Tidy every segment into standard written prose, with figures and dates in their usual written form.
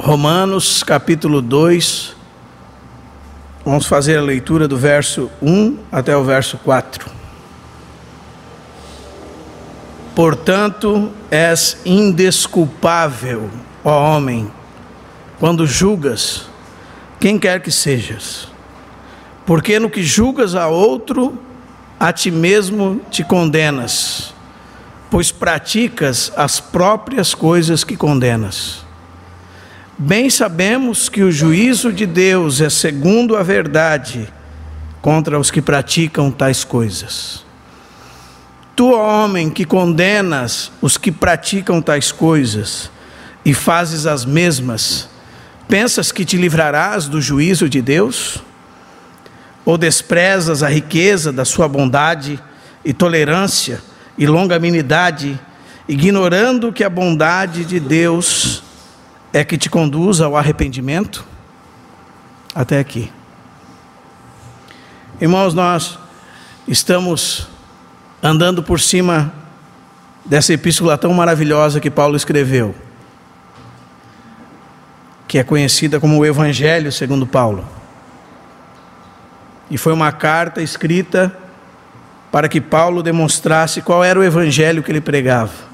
Romanos capítulo 2, vamos fazer a leitura do verso 1 até o verso 4. Portanto, és indesculpável, ó homem, quando julgas quem quer que sejas, porque no que julgas a outro, a ti mesmo te condenas, pois praticas as próprias coisas que condenas. Bem sabemos que o juízo de Deus é segundo a verdade contra os que praticam tais coisas. Tu, ó homem, que condenas os que praticam tais coisas e fazes as mesmas, pensas que te livrarás do juízo de Deus? Ou desprezas a riqueza da sua bondade e tolerância e longanimidade, ignorando que a bondade de Deus é que te conduz ao arrependimento? Até aqui. Irmãos, nós estamos andando por cima dessa epístola tão maravilhosa que Paulo escreveu, que é conhecida como o Evangelho segundo Paulo. E foi uma carta escrita para que Paulo demonstrasse qual era o evangelho que ele pregava.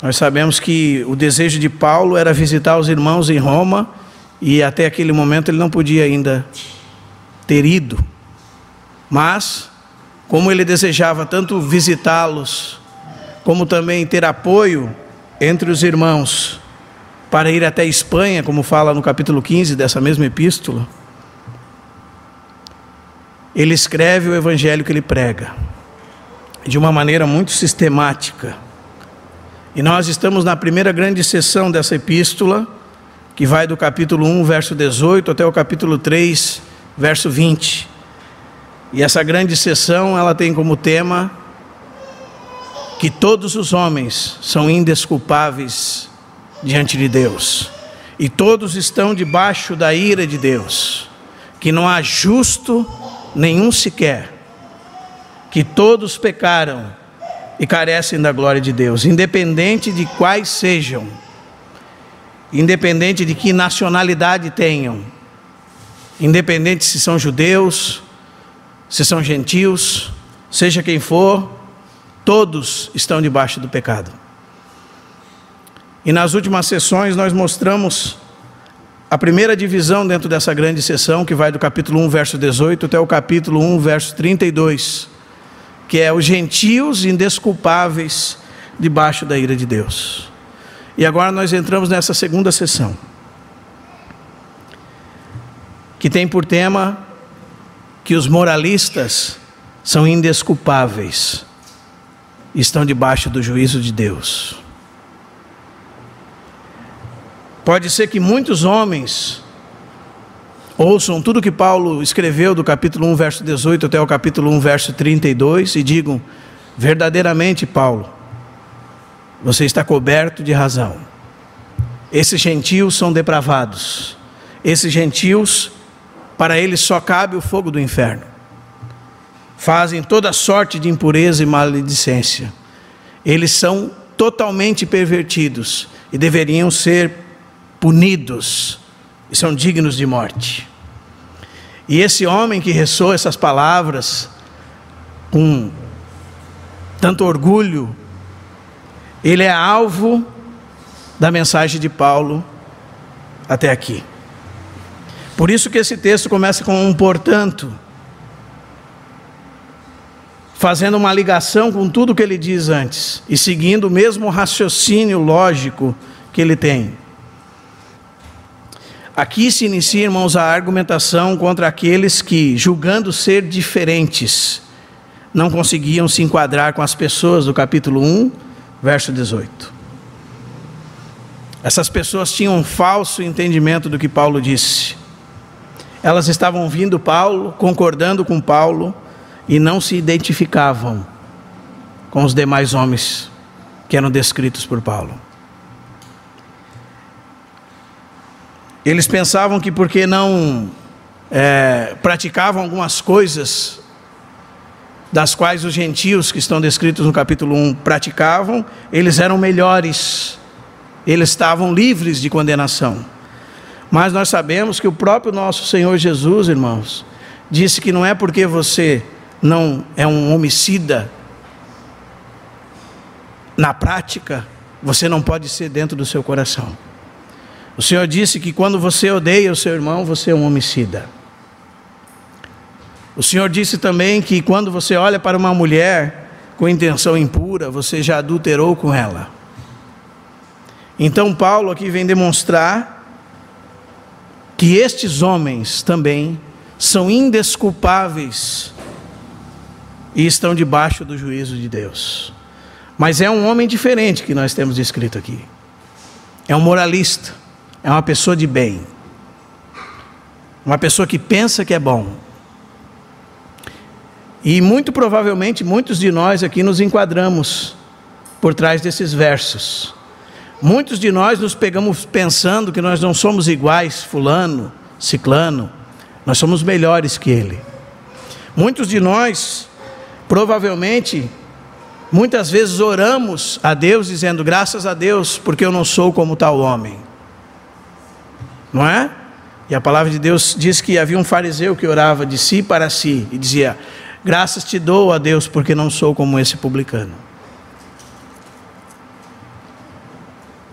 Nós sabemos que o desejo de Paulo era visitar os irmãos em Roma, e até aquele momento ele não podia ainda ter ido. Mas, como ele desejava tanto visitá-los, como também ter apoio entre os irmãos, para ir até a Espanha, como fala no capítulo 15 dessa mesma epístola, ele escreve o evangelho que ele prega, de uma maneira muito sistemática. E nós estamos na primeira grande sessão dessa epístola, que vai do capítulo 1, verso 18, até o capítulo 3, verso 20. E essa grande sessão, ela tem como tema que todos os homens são indesculpáveis diante de Deus, e todos estão debaixo da ira de Deus, que não há justo nenhum sequer, que todos pecaram e carecem da glória de Deus, independente de quais sejam, independente de que nacionalidade tenham, independente se são judeus, se são gentios, seja quem for, todos estão debaixo do pecado. E nas últimas sessões nós mostramos a primeira divisão dentro dessa grande sessão, que vai do capítulo 1, verso 18, até o capítulo 1, verso 32, que é os gentios indesculpáveis debaixo da ira de Deus. E agora nós entramos nessa segunda sessão, que tem por tema que os moralistas são indesculpáveis, estão debaixo do juízo de Deus. Pode ser que muitos homens ouçam tudo que Paulo escreveu do capítulo 1, verso 18 até o capítulo 1, verso 32 e digam: verdadeiramente, Paulo, você está coberto de razão. Esses gentios são depravados. Esses gentios, para eles só cabe o fogo do inferno. Fazem toda sorte de impureza e maledicência. Eles são totalmente pervertidos e deveriam ser punidos, e são dignos de morte. E esse homem que ressoa essas palavras com tanto orgulho, ele é alvo da mensagem de Paulo até aqui. Por isso que esse texto começa com um portanto, fazendo uma ligação com tudo que ele diz antes, e seguindo o mesmo raciocínio lógico que ele tem. Aqui se inicia, irmãos, a argumentação contra aqueles que, julgando ser diferentes, não conseguiam se enquadrar com as pessoas do capítulo 1, verso 18. Essas pessoas tinham um falso entendimento do que Paulo disse. Elas estavam ouvindo Paulo, concordando com Paulo, e não se identificavam com os demais homens que eram descritos por Paulo. Eles pensavam que porque não praticavam algumas coisas das quais os gentios que estão descritos no capítulo 1 praticavam, eles eram melhores, eles estavam livres de condenação. Mas nós sabemos que o próprio nosso Senhor Jesus, irmãos, disse que não é porque você não é um homicida na prática, você não pode ser dentro do seu coração. O Senhor disse que quando você odeia o seu irmão, você é um homicida. O Senhor disse também que quando você olha para uma mulher com intenção impura, você já adulterou com ela. Então Paulo aqui vem demonstrar que estes homens também são indesculpáveis e estão debaixo do juízo de Deus. Mas é um homem diferente que nós temos descrito aqui. É um moralista, é uma pessoa de bem, uma pessoa que pensa que é bom. E muito provavelmente muitos de nós aqui nos enquadramos por trás desses versos. Muitos de nós nos pegamos pensando que nós não somos iguais fulano, ciclano, nós somos melhores que ele. Muitos de nós, provavelmente, muitas vezes oramos a Deus dizendo, graças a Deus, porque eu não sou como tal homem. Não é? E a palavra de Deus diz que havia um fariseu que orava de si para si e dizia, graças te dou a Deus, porque não sou como esse publicano.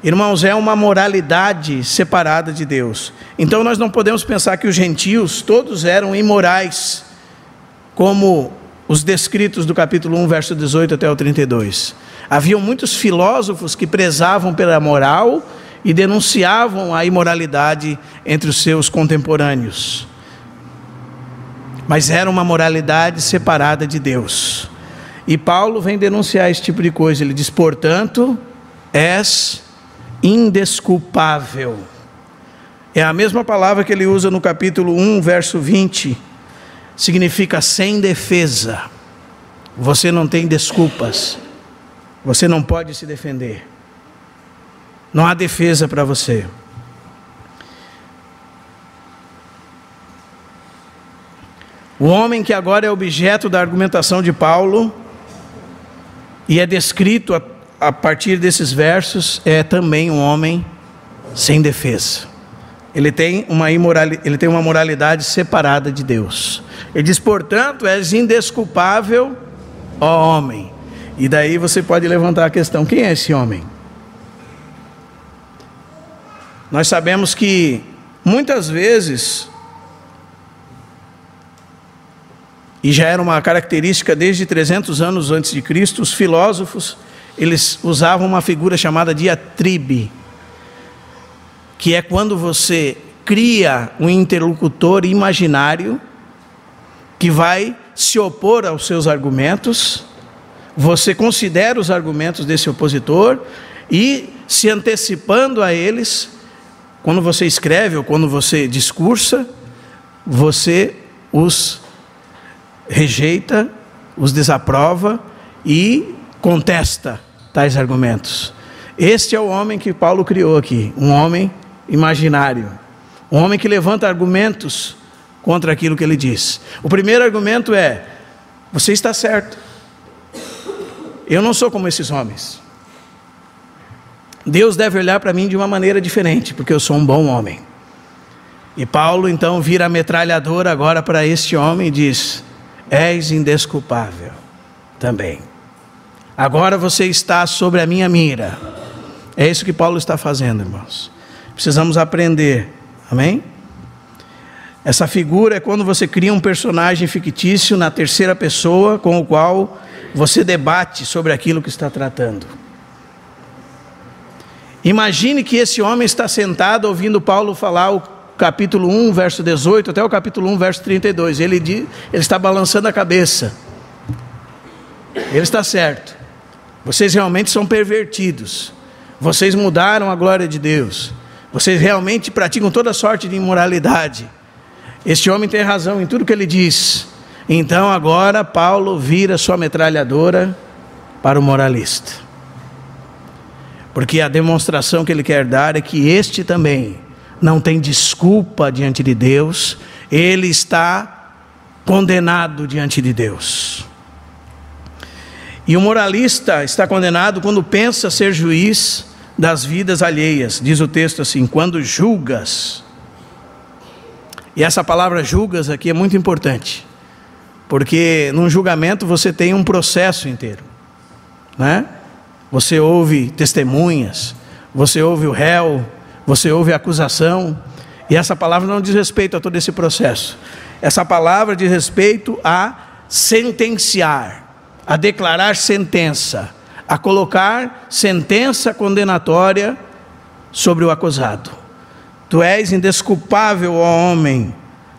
Irmãos, é uma moralidade separada de Deus. Então nós não podemos pensar que os gentios todos eram imorais, como os descritos do capítulo 1, verso 18 até o 32. Haviam muitos filósofos que prezavam pela moral e denunciavam a imoralidade entre os seus contemporâneos. Mas era uma moralidade separada de Deus. E Paulo vem denunciar esse tipo de coisa. Ele diz, portanto, és indesculpável. É a mesma palavra que ele usa no capítulo 1, verso 20. Significa sem defesa. Você não tem desculpas. Você não pode se defender. Não há defesa para você. O homem que agora é objeto da argumentação de Paulo e é descrito a partir desses versos, é também um homem sem defesa. Ele tem uma moralidade separada de Deus. Ele diz, portanto, és indesculpável, ó homem. E daí você pode levantar a questão, quem é esse homem? Nós sabemos que muitas vezes, e já era uma característica desde 300 anos antes de Cristo, os filósofos, eles usavam uma figura chamada diatribe, que é quando você cria um interlocutor imaginário que vai se opor aos seus argumentos, você considera os argumentos desse opositor e, se antecipando a eles, quando você escreve ou quando você discursa, você os rejeita, os desaprova e contesta tais argumentos. Este é o homem que Paulo criou aqui, um homem imaginário, um homem que levanta argumentos contra aquilo que ele diz. O primeiro argumento é, você está certo, eu não sou como esses homens, Deus deve olhar para mim de uma maneira diferente, porque eu sou um bom homem. E Paulo então vira a metralhadora agora para este homem e diz, és indesculpável também. Agora você está sobre a minha mira. É isso que Paulo está fazendo, irmãos. Precisamos aprender, amém? Essa figura é quando você cria um personagem fictício na terceira pessoa, com o qual você debate sobre aquilo que está tratando. Imagine que esse homem está sentado ouvindo Paulo falar o capítulo 1, verso 18, até o capítulo 1, verso 32. Ele está balançando a cabeça. Ele está certo. Vocês realmente são pervertidos. Vocês mudaram a glória de Deus. Vocês realmente praticam toda sorte de imoralidade. Este homem tem razão em tudo que ele diz. Então agora Paulo vira sua metralhadora para o moralista. Porque a demonstração que ele quer dar é que este também não tem desculpa diante de Deus. Ele está condenado diante de Deus. E o moralista está condenado quando pensa ser juiz das vidas alheias. Diz o texto assim, quando julgas E essa palavra julgas aqui é muito importante, porque num julgamento você tem um processo inteiro, né? Você ouve testemunhas, você ouve o réu, você ouve a acusação, e essa palavra não diz respeito a todo esse processo. Essa palavra diz respeito a sentenciar, a declarar sentença, a colocar sentença condenatória sobre o acusado. Tu és indesculpável, ó homem,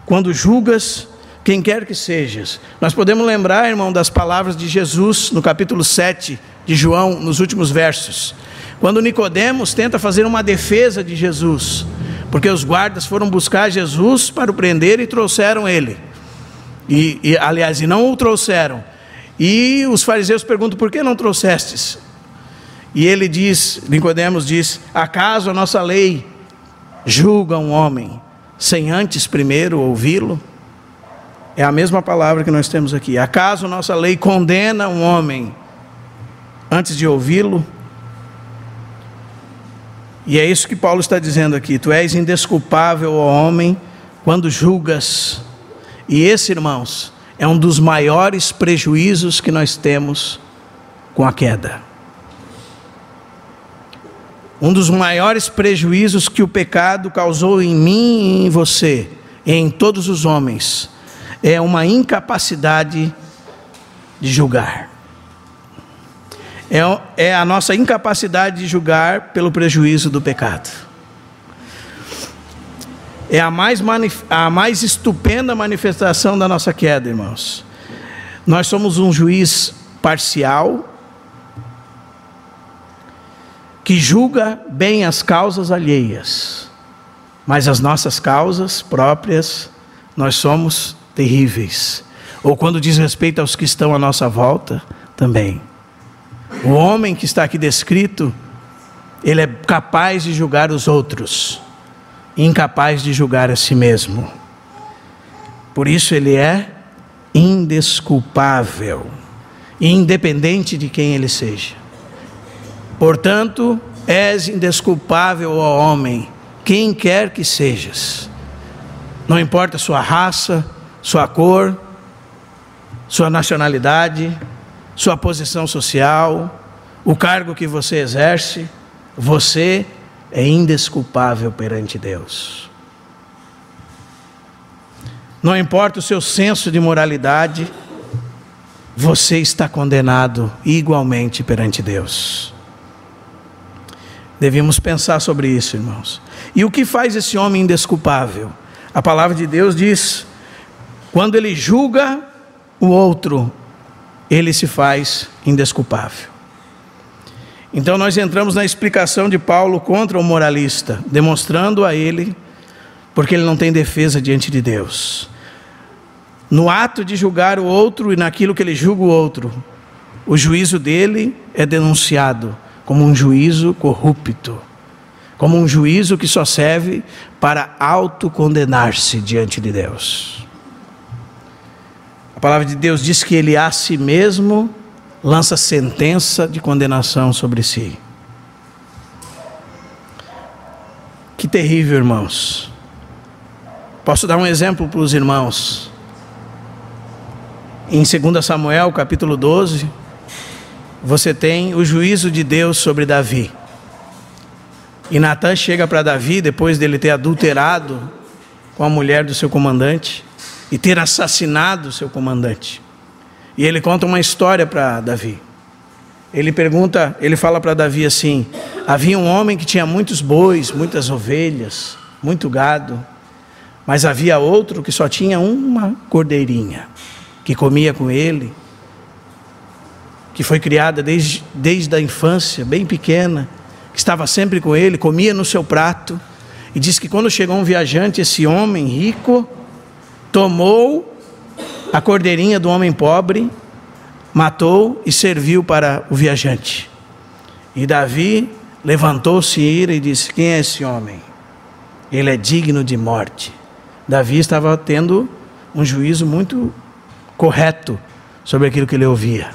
quando julgas quem quer que sejas. Nós podemos lembrar, irmão, das palavras de Jesus no capítulo 7 de João, nos últimos versos, quando Nicodemos tenta fazer uma defesa de Jesus, porque os guardas foram buscar Jesus para o prender e trouxeram ele, aliás, não o trouxeram, e os fariseus perguntam: por que não trouxestes? E ele diz, Nicodemos diz: acaso a nossa lei julga um homem sem antes primeiro ouvi-lo? É a mesma palavra que nós temos aqui. Acaso nossa lei condena um homem antes de ouvi-lo? E é isso que Paulo está dizendo aqui: tu és indesculpável, ó homem, quando julgas. E esse, irmãos, é um dos maiores prejuízos que nós temos com a queda. Um dos maiores prejuízos que o pecado causou em mim e em você, e em todos os homens, é uma incapacidade de julgar. É a nossa incapacidade de julgar pelo prejuízo do pecado. É a mais estupenda manifestação da nossa queda, irmãos. Nós somos um juiz parcial, que julga bem as causas alheias, mas as nossas causas próprias, nós somos terríveis. Ou quando diz respeito aos que estão à nossa volta, também. O homem que está aqui descrito, ele é capaz de julgar os outros, incapaz de julgar a si mesmo. Por isso ele é indesculpável, independente de quem ele seja. Portanto, és indesculpável, ó homem, quem quer que sejas. Não importa sua raça, sua cor, sua nacionalidade, sua posição social, o cargo que você exerce, você é indesculpável perante Deus. Não importa o seu senso de moralidade, você está condenado igualmente perante Deus. Devemos pensar sobre isso, irmãos. E o que faz esse homem indesculpável? A palavra de Deus diz: quando ele julga o outro, ele se faz indesculpável. Então nós entramos na explicação de Paulo contra o moralista, demonstrando a ele, porque ele não tem defesa diante de Deus. No ato de julgar o outro e naquilo que ele julga o outro, o juízo dele é denunciado como um juízo corrupto, como um juízo que só serve para autocondenar-se diante de Deus. A palavra de Deus diz que ele a si mesmo lança sentença de condenação sobre si. Que terrível, irmãos. Posso dar um exemplo para os irmãos? Em 2 Samuel, capítulo 12, você tem o juízo de Deus sobre Davi. E Natã chega para Davi, depois dele ter adulterado com a mulher do seu comandante e ter assassinado o seu comandante. E ele conta uma história para Davi. Ele fala para Davi assim: havia um homem que tinha muitos bois, muitas ovelhas, muito gado, mas havia outro que só tinha uma cordeirinha, que comia com ele, que foi criada desde a infância, bem pequena, que estava sempre com ele, comia no seu prato. E diz que quando chegou um viajante, esse homem rico tomou a cordeirinha do homem pobre, matou e serviu para o viajante. E Davi levantou-se em ira e disse: quem é esse homem? Ele é digno de morte. Davi estava tendo um juízo muito correto sobre aquilo que ele ouvia.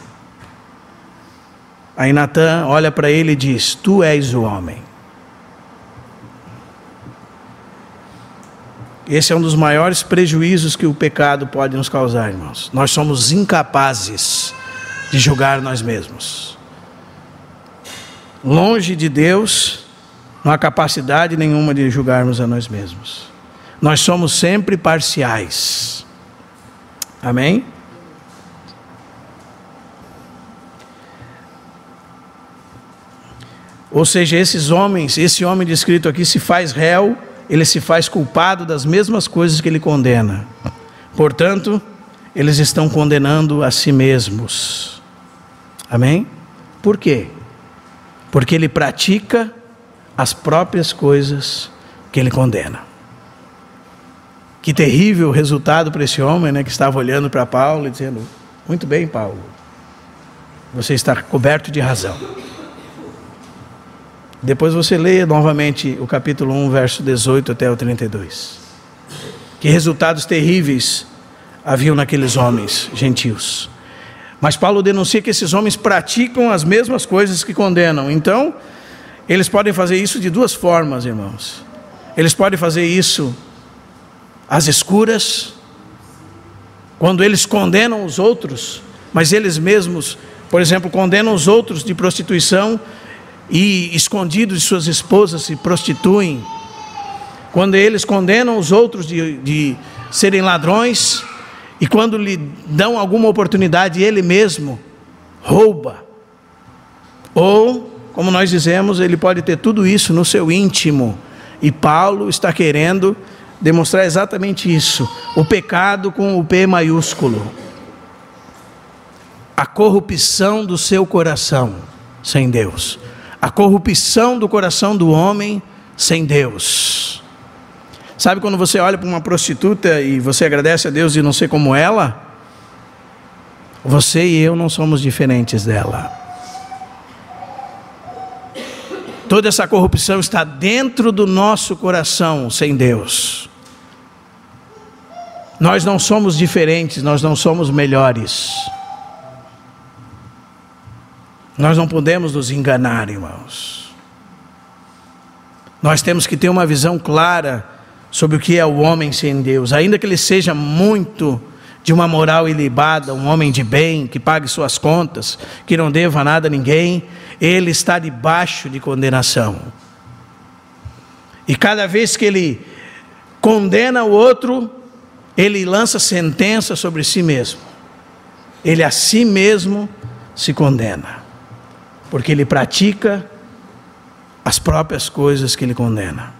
Aí Natã olha para ele e diz: tu és o homem. Esse é um dos maiores prejuízos que o pecado pode nos causar, irmãos. Nós somos incapazes de julgar nós mesmos. Longe de Deus, não há capacidade nenhuma de julgarmos a nós mesmos. Nós somos sempre parciais. Amém? Ou seja, esse homem descrito aqui se faz réu, ele se faz culpado das mesmas coisas que ele condena. Portanto, eles estão condenando a si mesmos. Amém? Por quê? Porque ele pratica as próprias coisas que ele condena. Que terrível resultado para esse homem, né, que estava olhando para Paulo e dizendo: muito bem, Paulo, você está coberto de razão. Depois você leia novamente o capítulo 1, verso 18 até o 32. Que resultados terríveis haviam naqueles homens gentios. Mas Paulo denuncia que esses homens praticam as mesmas coisas que condenam. Então, eles podem fazer isso de duas formas, irmãos. Eles podem fazer isso às escuras, quando eles condenam os outros, mas eles mesmos, por exemplo, condenam os outros de prostituição e escondidos de suas esposas se prostituem. Quando eles condenam os outros de serem ladrões, e quando lhe dão alguma oportunidade, ele mesmo rouba. Ou, como nós dizemos, ele pode ter tudo isso no seu íntimo. E Paulo está querendo demonstrar exatamente isso. O pecado com o P maiúsculo. A corrupção do seu coração sem Deus. A corrupção do coração do homem sem Deus. Sabe quando você olha para uma prostituta e você agradece a Deus de não ser como ela? Você e eu não somos diferentes dela. Toda essa corrupção está dentro do nosso coração sem Deus. Nós não somos diferentes, nós não somos melhores. Nós não podemos nos enganar, irmãos. Nós temos que ter uma visão clara sobre o que é o homem sem Deus. Ainda que ele seja muito de uma moral ilibada, um homem de bem, que pague suas contas, que não deva nada a ninguém, ele está debaixo de condenação. E cada vez que ele condena o outro, ele lança sentença sobre si mesmo. Ele a si mesmo se condena. Porque ele pratica as próprias coisas que ele condena.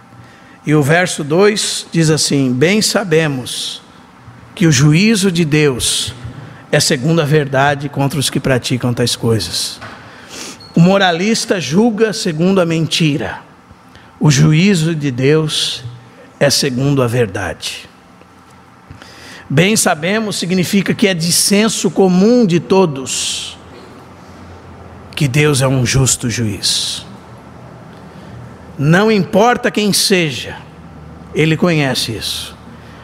E o verso 2 diz assim: bem sabemos que o juízo de Deus é segundo a verdade contra os que praticam tais coisas. O moralista julga segundo a mentira. O juízo de Deus é segundo a verdade. Bem sabemos significa que é de senso comum de todos que Deus é um justo juiz. Não importa quem seja, Ele conhece isso.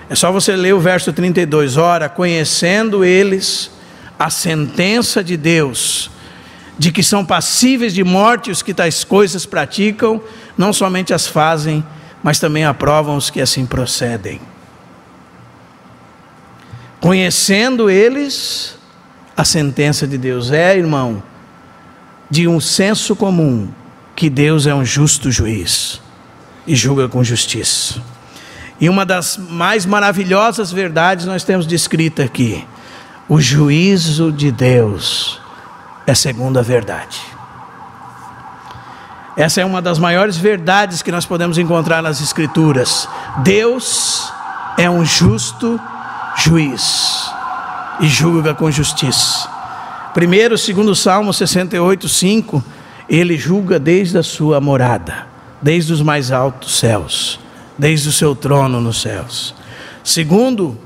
É só você ler o verso 32. Ora, conhecendo eles a sentença de Deus, de que são passíveis de morte os que tais coisas praticam, não somente as fazem, mas também aprovam os que assim procedem. Conhecendo eles a sentença de Deus. Irmão, de um senso comum, que Deus é um justo juiz e julga com justiça. E uma das mais maravilhosas verdades nós temos descrita aqui: o juízo de Deus é segundo a verdade. Essa é uma das maiores verdades que nós podemos encontrar nas Escrituras. Deus é um justo juiz e julga com justiça. Primeiro, segundo o Salmo 68:5, ele julga desde a sua morada, desde os mais altos céus, desde o seu trono nos céus. Segundo,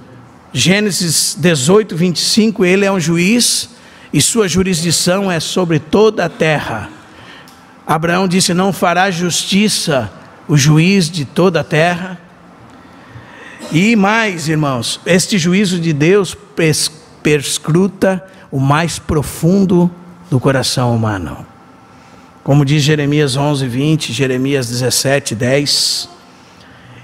Gênesis 18:25, ele é um juiz e sua jurisdição é sobre toda a terra. Abraão disse: não fará justiça o juiz de toda a terra? E mais, irmãos, este juízo de Deus perscruta o mais profundo do coração humano. Como diz Jeremias 11:20, Jeremias 17:10,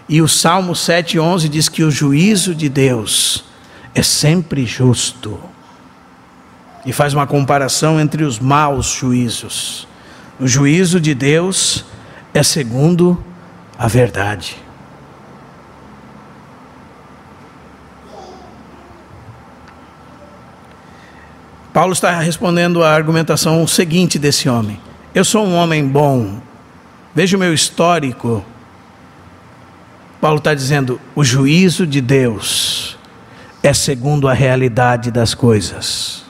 E o Salmo 7:11 diz que o juízo de Deus é sempre justo. E faz uma comparação entre os maus juízos. O juízo de Deus é segundo a verdade. Paulo está respondendo à argumentação seguinte desse homem. Eu sou um homem bom. Veja o meu histórico. Paulo está dizendo, o juízo de Deus é segundo a realidade das coisas.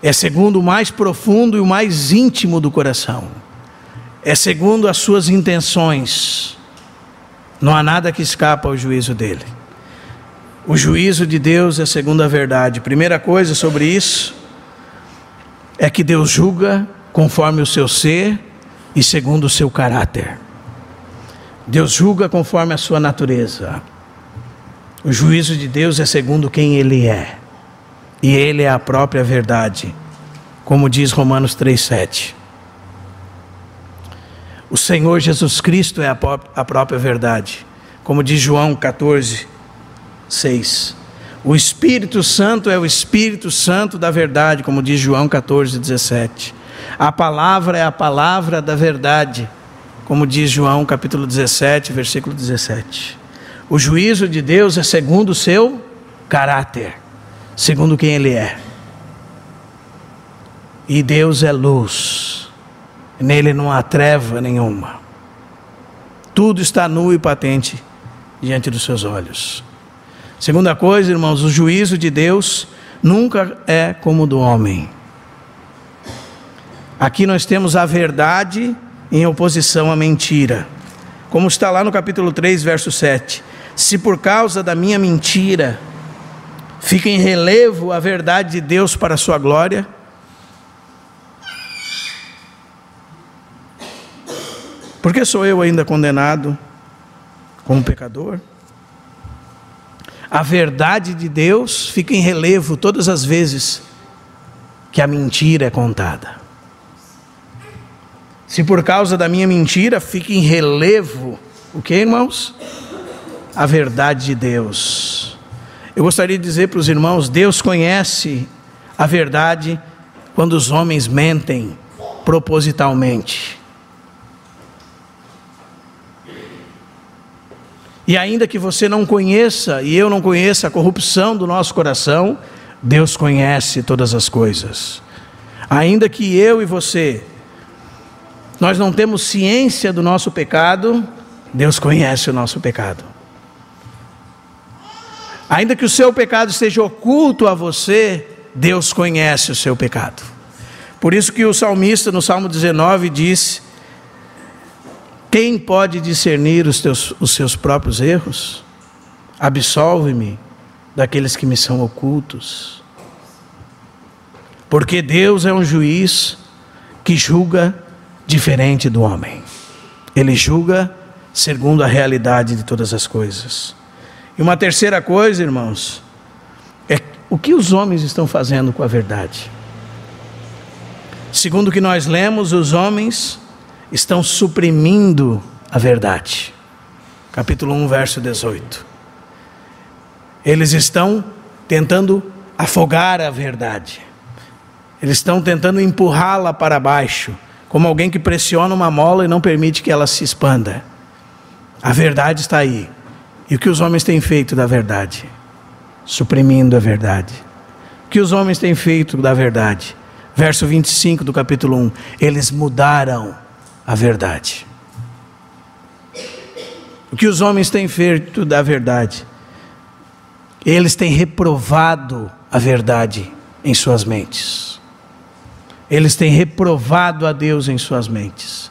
É segundo o mais profundo e o mais íntimo do coração. É segundo as suas intenções. Não há nada que escapa ao juízo dele. O juízo de Deus é segundo a verdade. Primeira coisa sobre isso é que Deus julga conforme o seu ser e segundo o seu caráter. Deus julga conforme a sua natureza. O juízo de Deus é segundo quem Ele é. E Ele é a própria verdade, como diz Romanos 3:7. O Senhor Jesus Cristo é a própria verdade, como diz João 14:6. O Espírito Santo é o Espírito Santo da verdade, como diz João 14:17. A palavra é a palavra da verdade, como diz João capítulo 17, versículo 17. O juízo de Deus é segundo o seu caráter, segundo quem Ele é. E Deus é luz, nele não há treva nenhuma. Tudo está nu e patente diante dos seus olhos. Segunda coisa, irmãos, o juízo de Deus nunca é como o do homem. Aqui nós temos a verdade em oposição à mentira. Como está lá no capítulo 3, verso 7. Se por causa da minha mentira fica em relevo a verdade de Deus para a sua glória, por que sou eu ainda condenado como pecador? A verdade de Deus fica em relevo todas as vezes que a mentira é contada. Se por causa da minha mentira fica em relevo, o que, irmãos? A verdade de Deus. Eu gostaria de dizer para os irmãos, Deus conhece a verdade quando os homens mentem propositalmente. E ainda que você não conheça, e eu não conheça a corrupção do nosso coração, Deus conhece todas as coisas. Ainda que eu e você, nós não temos ciência do nosso pecado, Deus conhece o nosso pecado. Ainda que o seu pecado esteja oculto a você, Deus conhece o seu pecado. Por isso que o salmista no Salmo 19 disse: quem pode discernir os seus próprios erros? Absolve-me daqueles que me são ocultos. Porque Deus é um juiz que julga diferente do homem. Ele julga segundo a realidade de todas as coisas. E uma terceira coisa, irmãos, é o que os homens estão fazendo com a verdade. Segundo o que nós lemos, os homens estão suprimindo a verdade. Capítulo 1, verso 18. Eles estão tentando afogar a verdade. Eles estão tentando empurrá-la para baixo, como alguém que pressiona uma mola e não permite que ela se expanda. A verdade está aí. E o que os homens têm feito da verdade? Suprimindo a verdade. O que os homens têm feito da verdade? Verso 25 do capítulo 1. Eles mudaram a verdade. O que os homens têm feito da verdade? Eles têm reprovado a verdade em suas mentes. Eles têm reprovado a Deus em suas mentes.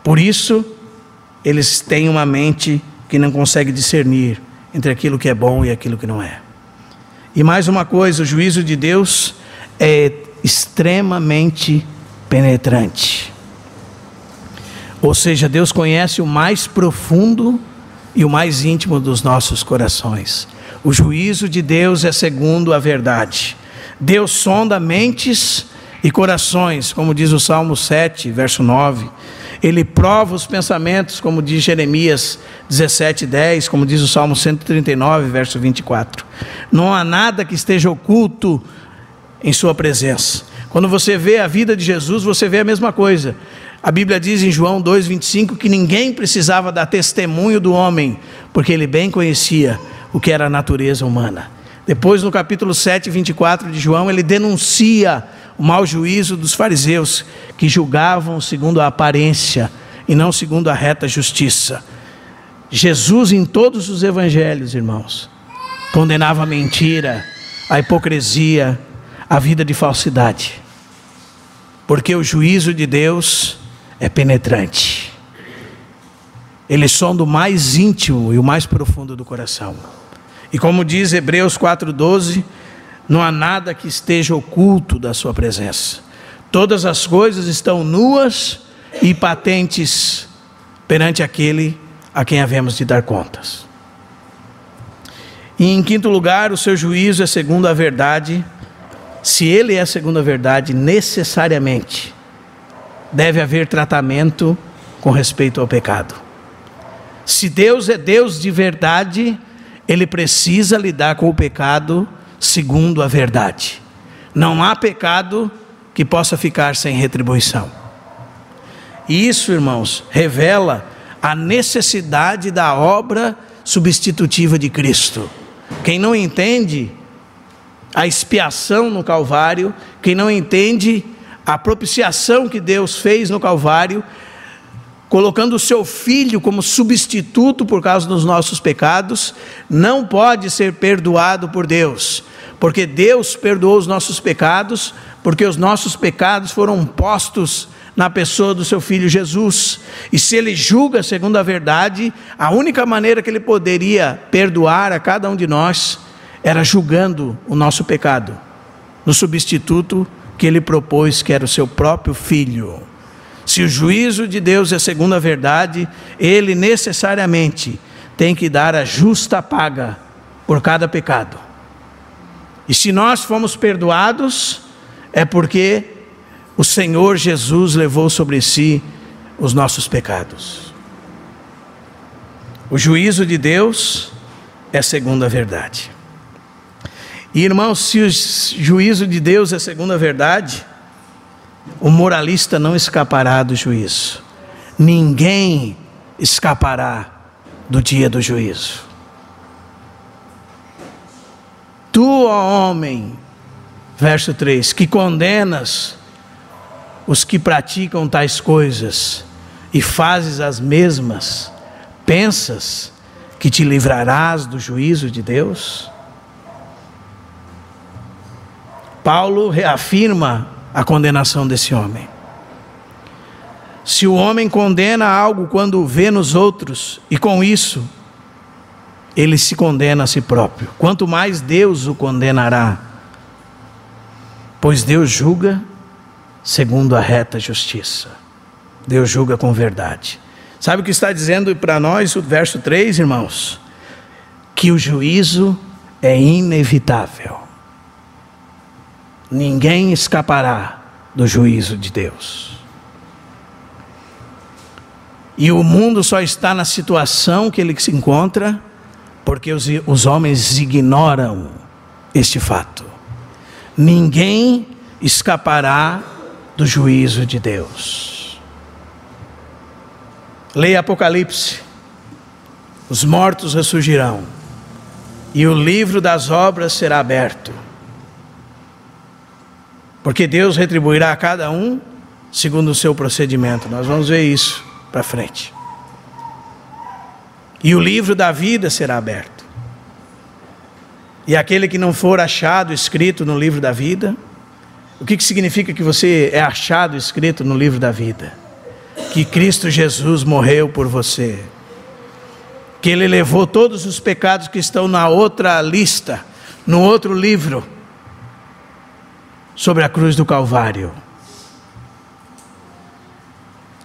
Por isso, eles têm uma mente que não consegue discernir entre aquilo que é bom e aquilo que não é. E mais uma coisa, o juízo de Deus é extremamente penetrante. Ou seja, Deus conhece o mais profundo e o mais íntimo dos nossos corações. O juízo de Deus é segundo a verdade. Deus sonda mentes e corações, como diz o Salmo 7, verso 9. Ele prova os pensamentos, como diz Jeremias 17:10, como diz o Salmo 139, verso 24. Não há nada que esteja oculto em sua presença. Quando você vê a vida de Jesus, você vê a mesma coisa. A Bíblia diz em João 2,25 que ninguém precisava dar testemunho do homem, porque ele bem conhecia o que era a natureza humana. Depois, no capítulo 7, 24 de João, ele denuncia o mau juízo dos fariseus, que julgavam segundo a aparência e não segundo a reta justiça. Jesus, em todos os evangelhos, irmãos, condenava a mentira, a hipocrisia, a vida de falsidade, porque o juízo de Deus é penetrante. Ele sonda o mais íntimo e o mais profundo do coração. E como diz Hebreus 4:12, não há nada que esteja oculto da sua presença. Todas as coisas estão nuas e patentes perante aquele a quem havemos de dar contas. E em quinto lugar, o seu juízo é segundo a verdade. Se ele é segundo a verdade, necessariamente deve haver tratamento com respeito ao pecado. Se Deus é Deus de verdade, ele precisa lidar com o pecado segundo a verdade. Não há pecado que possa ficar sem retribuição. E isso, irmãos, revela a necessidade da obra substitutiva de Cristo. Quem não entende a expiação no Calvário, quem não entende a propiciação que Deus fez no Calvário, colocando o seu Filho como substituto por causa dos nossos pecados, não pode ser perdoado por Deus, porque Deus perdoou os nossos pecados, porque os nossos pecados foram postos na pessoa do seu Filho Jesus. E se ele julga segundo a verdade, a única maneira que ele poderia perdoar a cada um de nós era julgando o nosso pecado no substituto que ele propôs, que era o seu próprio Filho. Se o juízo de Deus é segundo a verdade, ele necessariamente tem que dar a justa paga por cada pecado. E se nós fomos perdoados, é porque o Senhor Jesus levou sobre si os nossos pecados. O juízo de Deus é segundo a verdade. E irmãos, se o juízo de Deus é segundo a verdade, o moralista não escapará do juízo. Ninguém escapará do dia do juízo. Tu, ó homem, verso 3, que condenas os que praticam tais coisas e fazes as mesmas, pensas que te livrarás do juízo de Deus? Paulo reafirma a condenação desse homem. Se o homem condena algo quando vê nos outros, e com isso ele se condena a si próprio, quanto mais Deus o condenará, pois Deus julga segundo a reta justiça. Deus julga com verdade. Sabe o que está dizendo para nós o verso 3, irmãos? Que o juízo é inevitável. Ninguém escapará do juízo de Deus. E o mundo só está na situação que ele se encontra porque os homens ignoram este fato. Ninguém escapará do juízo de Deus. Leia Apocalipse. Os mortos ressurgirão e o livro das obras será aberto, porque Deus retribuirá a cada um segundo o seu procedimento. Nós vamos ver isso para frente. E o livro da vida será aberto. E aquele que não for achado escrito no livro da vida, o que significa que você é achado escrito no livro da vida? Que Cristo Jesus morreu por você, que Ele levou todos os pecados que estão na outra lista, no outro livro, sobre a cruz do Calvário.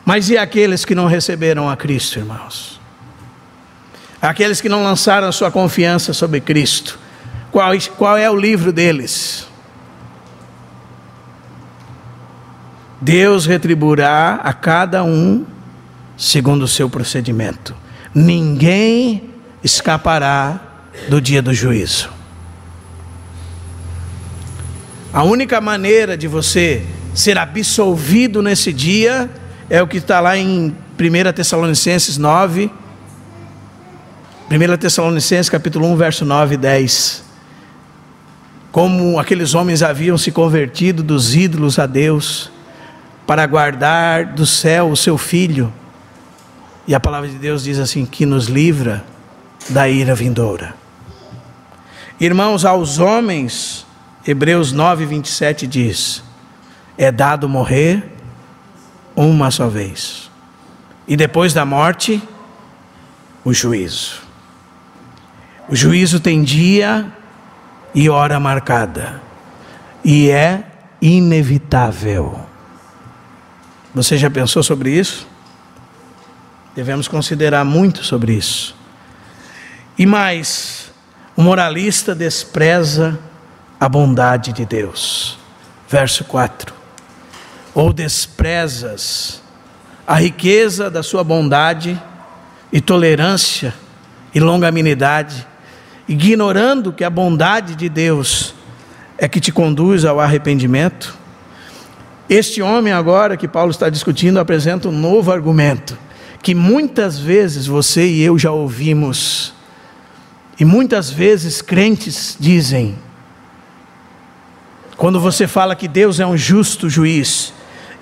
Mas e aqueles que não receberam a Cristo, irmãos? Aqueles que não lançaram a sua confiança sobre Cristo, qual é o livro deles? Deus retribuirá a cada um segundo o seu procedimento. Ninguém escapará do dia do juízo. A única maneira de você ser absolvido nesse dia é o que está lá em 1 Tessalonicenses 9, 1 Tessalonicenses capítulo 1, verso 9 e 10. Como aqueles homens haviam se convertido dos ídolos a Deus, para guardar do céu o seu Filho. E a palavra de Deus diz assim, que nos livra da ira vindoura. Irmãos, aos homens, Hebreus 9, 27 diz, é dado morrer uma só vez. E depois da morte, o juízo. O juízo tem dia e hora marcada. E é inevitável. Você já pensou sobre isso? Devemos considerar muito sobre isso. E mais, o moralista despreza a bondade de Deus. Verso 4. Ou desprezas a riqueza da sua bondade e tolerância e longanimidade, ignorando que a bondade de Deus é que te conduz ao arrependimento? Este homem agora que Paulo está discutindo apresenta um novo argumento, que muitas vezes você e eu já ouvimos, e muitas vezes crentes dizem, quando você fala que Deus é um justo juiz,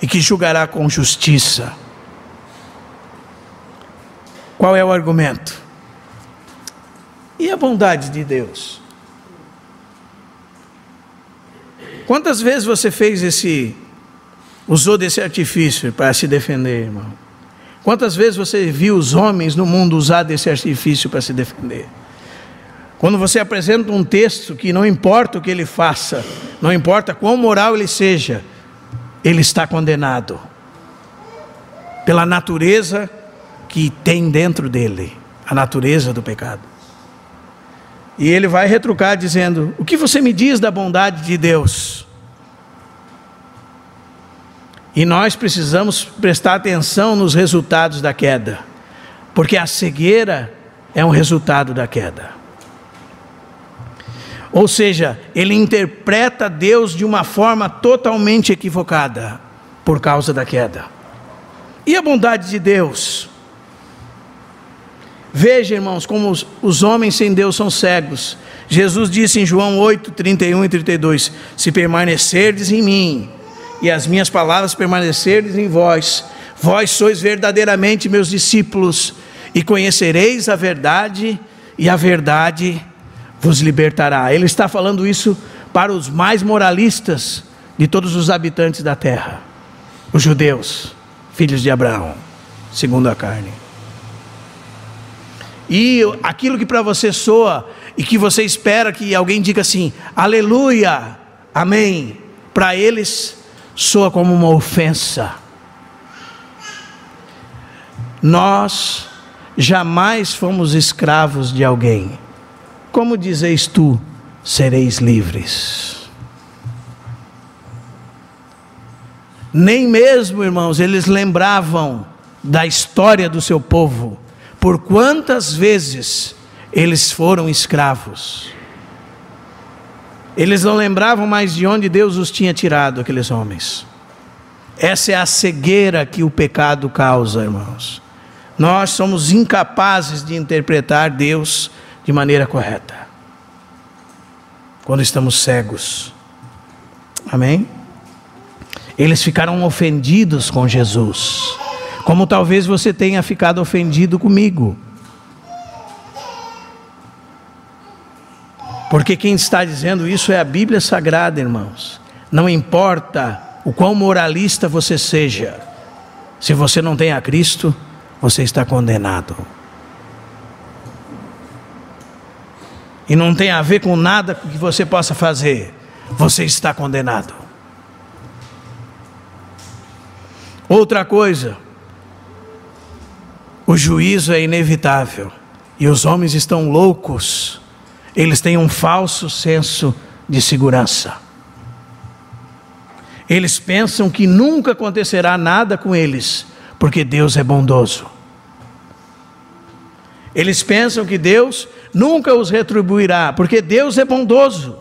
e que julgará com justiça. Qual é o argumento? E a bondade de Deus? Quantas vezes você usou desse artifício para se defender, irmão? Quantas vezes você viu os homens no mundo usar desse artifício para se defender? Quando você apresenta um texto que não importa o que ele faça, não importa quão moral ele seja, ele está condenado pela natureza que tem dentro dele, a natureza do pecado. E ele vai retrucar dizendo, o que você me diz da bondade de Deus? E nós precisamos prestar atenção nos resultados da queda, porque a cegueira é um resultado da queda. Ou seja, ele interpreta Deus de uma forma totalmente equivocada, por causa da queda. E a bondade de Deus? Veja, irmãos, como os homens sem Deus são cegos. Jesus disse em João 8, 31 e 32, se permanecerdes em mim, e as minhas palavras permanecerdes em vós, vós sois verdadeiramente meus discípulos, e conhecereis a verdade, e a verdade vos libertará. Ele está falando isso para os mais moralistas de todos os habitantes da terra, os judeus, filhos de Abraão, segundo a carne. E aquilo que para você soa, e que você espera que alguém diga assim, aleluia, amém, para eles soa como uma ofensa. Nós jamais fomos escravos de alguém. Como dizeis tu, sereis livres? Nem mesmo, irmãos, eles lembravam da história do seu povo, por quantas vezes eles foram escravos. Eles não lembravam mais de onde Deus os tinha tirado, aqueles homens. Essa é a cegueira que o pecado causa, irmãos. Nós somos incapazes de interpretar Deus de maneira correta, quando estamos cegos. Amém? Eles ficaram ofendidos com Jesus, como talvez você tenha ficado ofendido comigo. Porque quem está dizendo isso é a Bíblia Sagrada, irmãos. Não importa o quão moralista você seja, se você não tem a Cristo, você está condenado. E não tem a ver com nada que você possa fazer, você está condenado. Outra coisa, o juízo é inevitável, e os homens estão loucos, eles têm um falso senso de segurança. Eles pensam que nunca acontecerá nada com eles, porque Deus é bondoso. Eles pensam que Deus nunca os retribuirá, porque Deus é bondoso.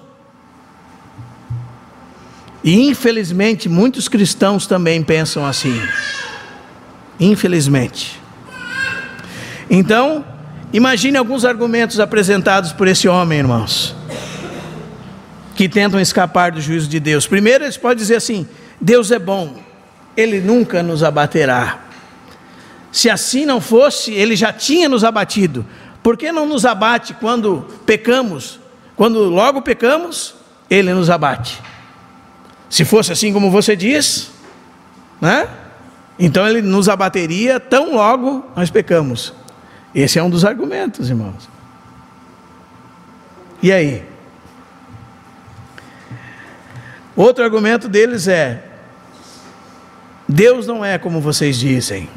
E infelizmente muitos cristãos também pensam assim. Infelizmente. Então, imagine alguns argumentos apresentados por esse homem, irmãos, que tentam escapar do juízo de Deus. Primeiro, eles podem dizer assim: Deus é bom, Ele nunca nos abaterá. Se assim não fosse, Ele já tinha nos abatido. Por que não nos abate quando pecamos? Quando logo pecamos, Ele nos abate. Se fosse assim como você diz, né? Então Ele nos abateria tão logo nós pecamos. Esse é um dos argumentos, irmãos. E aí? Outro argumento deles é: Deus não é como vocês dizem.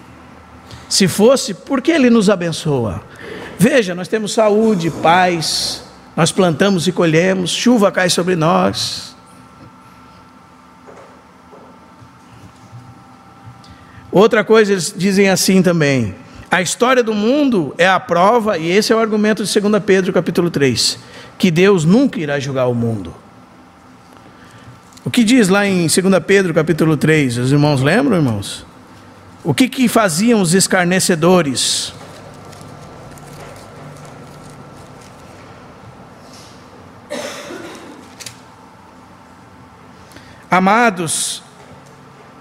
Se fosse, por que Ele nos abençoa? Veja, nós temos saúde, paz, nós plantamos e colhemos, chuva cai sobre nós. Outra coisa, eles dizem assim também: a história do mundo é a prova, e esse é o argumento de 2 Pedro capítulo 3, que Deus nunca irá julgar o mundo. O que diz lá em 2 Pedro capítulo 3? Os irmãos lembram, irmãos? O que faziam os escarnecedores? Amados,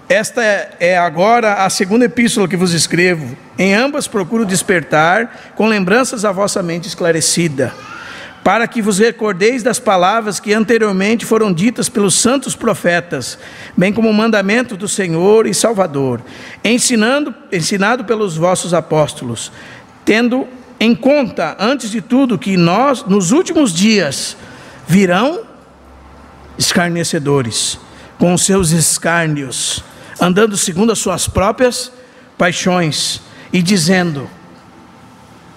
esta é agora a segunda epístola que vos escrevo. Em ambas procuro despertar com lembranças a vossa mente esclarecida, para que vos recordeis das palavras que anteriormente foram ditas pelos santos profetas, bem como o mandamento do Senhor e Salvador, ensinado pelos vossos apóstolos, tendo em conta, antes de tudo, que nós, nos últimos dias, virão escarnecedores, com os seus escárnios, andando segundo as suas próprias paixões, e dizendo: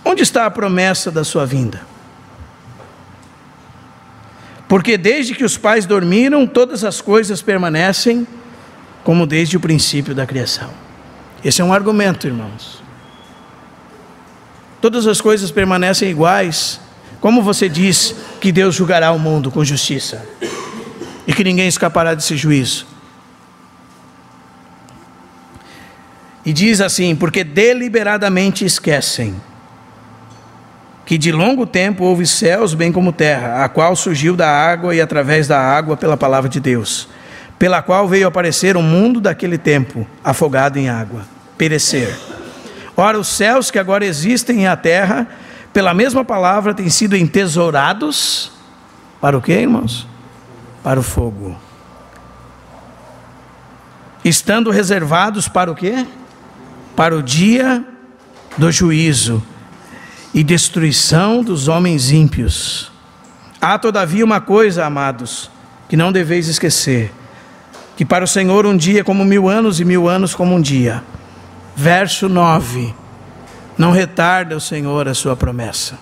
onde está a promessa da sua vinda? Porque desde que os pais dormiram, todas as coisas permanecem como desde o princípio da criação. Esse é um argumento, irmãos. Todas as coisas permanecem iguais. Como você diz que Deus julgará o mundo com justiça e que ninguém escapará desse juízo? E diz assim: porque deliberadamente esquecem que de longo tempo houve céus bem como terra, a qual surgiu da água e através da água pela palavra de Deus, pela qual veio aparecer o mundo daquele tempo, afogado em água, perecer. Ora, os céus que agora existem e a terra, pela mesma palavra, têm sido entesourados para o quê, irmãos? Para o fogo. Estando reservados para o quê? Para o dia do juízo e destruição dos homens ímpios. Há todavia uma coisa, amados, que não deveis esquecer: que para o Senhor um dia é como 1000 anos, e 1000 anos como um dia. Verso 9: não retarda o Senhor a sua promessa,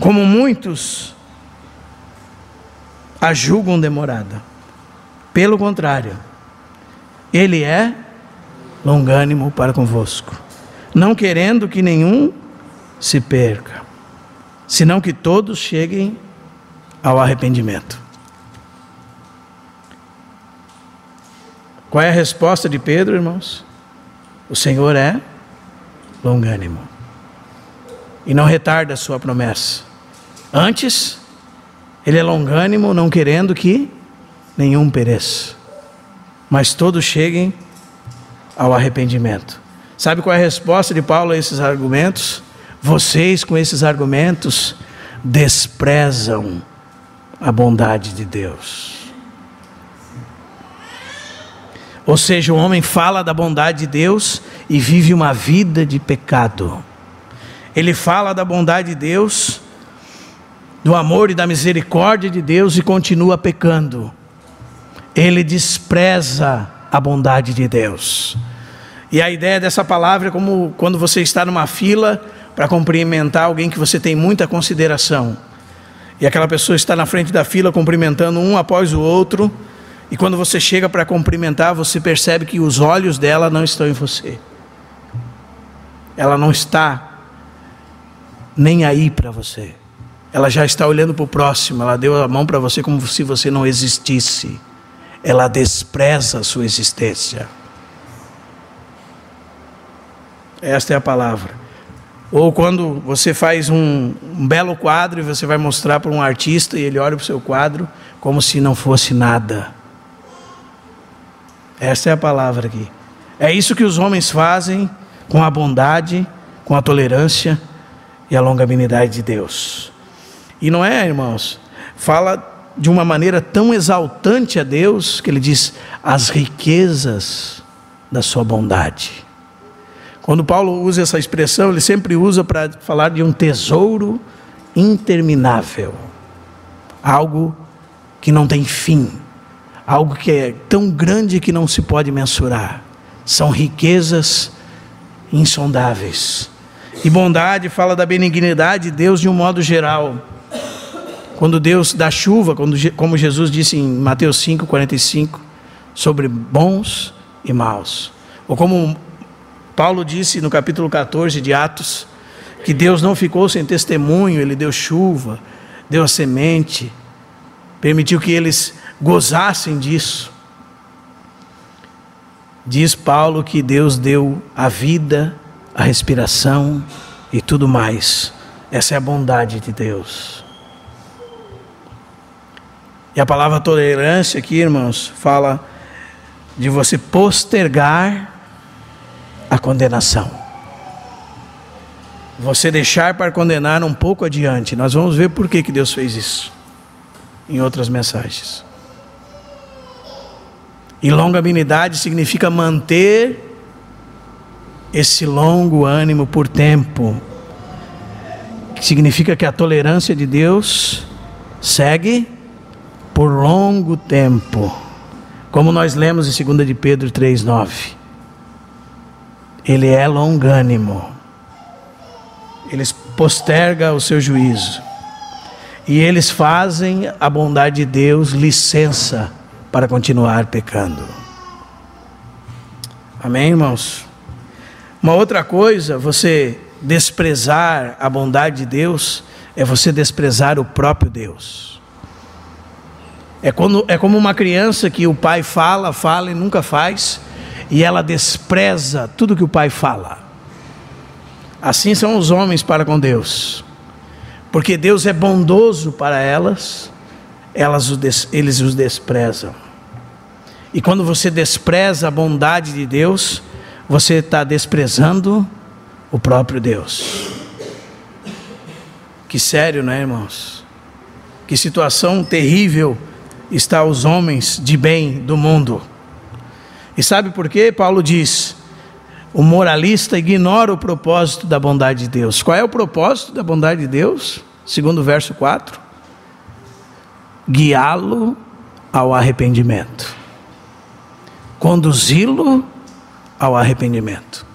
como muitos a julgam demorada. Pelo contrário, Ele é longânimo para convosco, não querendo que nenhum se perca, senão que todos cheguem ao arrependimento. Qual é a resposta de Pedro, irmãos? O Senhor é longânimo e não retarda a sua promessa. Antes, Ele é longânimo, não querendo que nenhum pereça, mas todos cheguem ao arrependimento. Sabe qual é a resposta de Paulo a esses argumentos? Vocês, com esses argumentos, desprezam a bondade de Deus. Ou seja, o homem fala da bondade de Deus e vive uma vida de pecado. Ele fala da bondade de Deus, do amor e da misericórdia de Deus, e continua pecando. Ele despreza a bondade de Deus. E a ideia dessa palavra é como quando você está numa fila para cumprimentar alguém que você tem muita consideração, e aquela pessoa está na frente da fila cumprimentando um após o outro, E quando você chega para cumprimentar, você percebe que os olhos dela não estão em você. Ela não está nem aí para você. Ela já está olhando para o próximo. Ela deu a mão para você como se você não existisse. Ela despreza a sua existência. Esta é a palavra. Ou quando você faz um belo quadro e você vai mostrar para um artista e ele olha para o seu quadro como se não fosse nada. Esta é a palavra aqui. É isso que os homens fazem com a bondade, com a tolerância e a longanimidade de Deus. E não é, irmãos, fala de uma maneira tão exaltante a Deus, que ele diz, as riquezas da sua bondade. Quando Paulo usa essa expressão, ele sempre usa para falar de um tesouro interminável. Algo que não tem fim. Algo que é tão grande que não se pode mensurar. São riquezas insondáveis. E bondade fala da benignidade de Deus de um modo geral. Quando Deus dá chuva, como Jesus disse em Mateus 5:45, sobre bons e maus. Ou como Paulo disse no capítulo 14 de Atos, que Deus não ficou sem testemunho, Ele deu chuva, deu a semente, permitiu que eles gozassem disso. Diz Paulo que Deus deu a vida, a respiração e tudo mais. Essa é a bondade de Deus. E a palavra tolerância aqui, irmãos, fala de você postergar a condenação. Você deixar para condenar um pouco adiante. Nós vamos ver por que Deus fez isso em outras mensagens. E longanimidade significa manter esse longo ânimo por tempo. Significa que a tolerância de Deus segue por longo tempo. Como nós lemos em 2 de Pedro 3:9. Ele é longânimo. Ele posterga o seu juízo. E eles fazem a bondade de Deus licença para continuar pecando. Amém, irmãos? Uma outra coisa, você desprezar a bondade de Deus, é você desprezar o próprio Deus. É como uma criança que o pai fala e nunca faz, e ela despreza tudo que o pai fala. Assim são os homens para com Deus, porque Deus é bondoso para eles os desprezam. E quando você despreza a bondade de Deus, você está desprezando o próprio Deus. Que sério, não é, irmãos? Que situação terrível está os homens de bem do mundo. E sabe por quê? Paulo diz, o moralista ignora o propósito da bondade de Deus. Qual é o propósito da bondade de Deus? Segundo o verso 4. Guiá-lo ao arrependimento. Conduzi-lo ao arrependimento.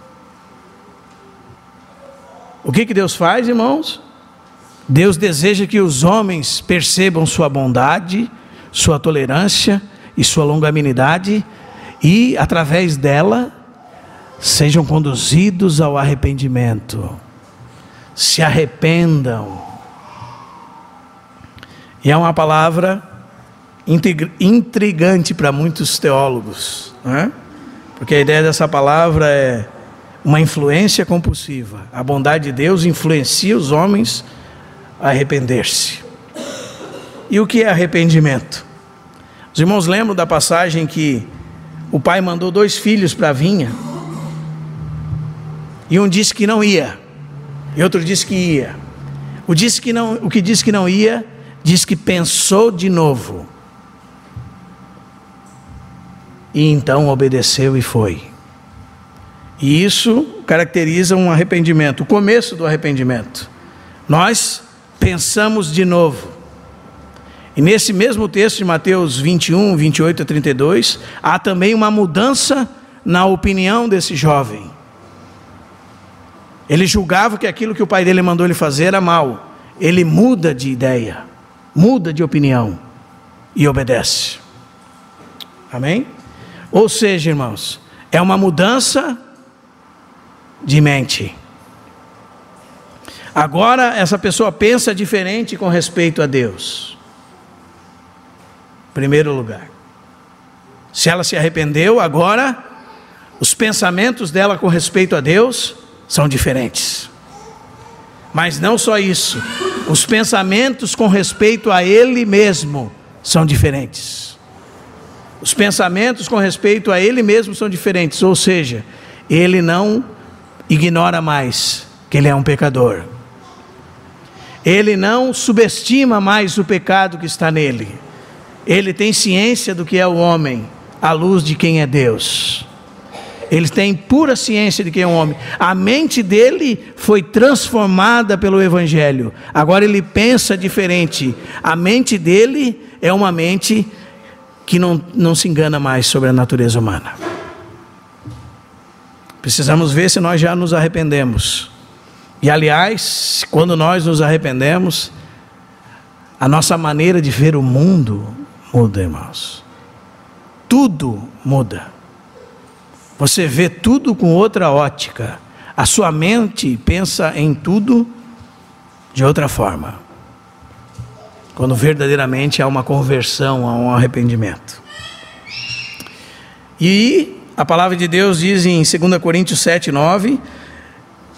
O que Deus faz, irmãos? Deus deseja que os homens percebam sua bondade, sua tolerância e sua longanimidade, e através dela sejam conduzidos ao arrependimento. Se arrependam. E é uma palavra intrigante para muitos teólogos, não é? Porque a ideia dessa palavra é uma influência compulsiva. A bondade de Deus influencia os homens a arrepender-se. E o que é arrependimento? Os irmãos lembram da passagem que o pai mandou 2 filhos para a vinha, e um disse que não ia, e outro disse que ia. O que disse que não ia, disse que pensou de novo, e então obedeceu e foi. E isso caracteriza um arrependimento, o começo do arrependimento. Nós pensamos de novo. E nesse mesmo texto de Mateus 21, 28 a 32, há também uma mudança na opinião desse jovem. Ele julgava que aquilo que o pai dele mandou ele fazer era mal. Ele muda de ideia, muda de opinião e obedece. Amém? Ou seja, irmãos, é uma mudança de mente. Agora essa pessoa pensa diferente com respeito a Deus. Primeiro lugar. Se ela se arrependeu, agora os pensamentos dela com respeito a Deus são diferentes. Mas não só isso, os pensamentos com respeito a Ele mesmo são diferentes. Os pensamentos com respeito a Ele mesmo são diferentes, ou seja, ele não ignora mais que ele é um pecador. Ele não subestima mais o pecado que está nele. Ele tem ciência do que é o homem, à luz de quem é Deus. Ele tem pura ciência de quem é o homem. A mente dele foi transformada pelo Evangelho. Agora ele pensa diferente. A mente dele é uma mente que não se engana mais sobre a natureza humana. Precisamos ver se nós já nos arrependemos. E aliás, quando nós nos arrependemos, a nossa maneira de ver o mundo muda, irmãos. Tudo muda. Você vê tudo com outra ótica. A sua mente pensa em tudo de outra forma. Quando verdadeiramente há uma conversão, há um arrependimento. E a palavra de Deus diz em 2 Coríntios 7:9,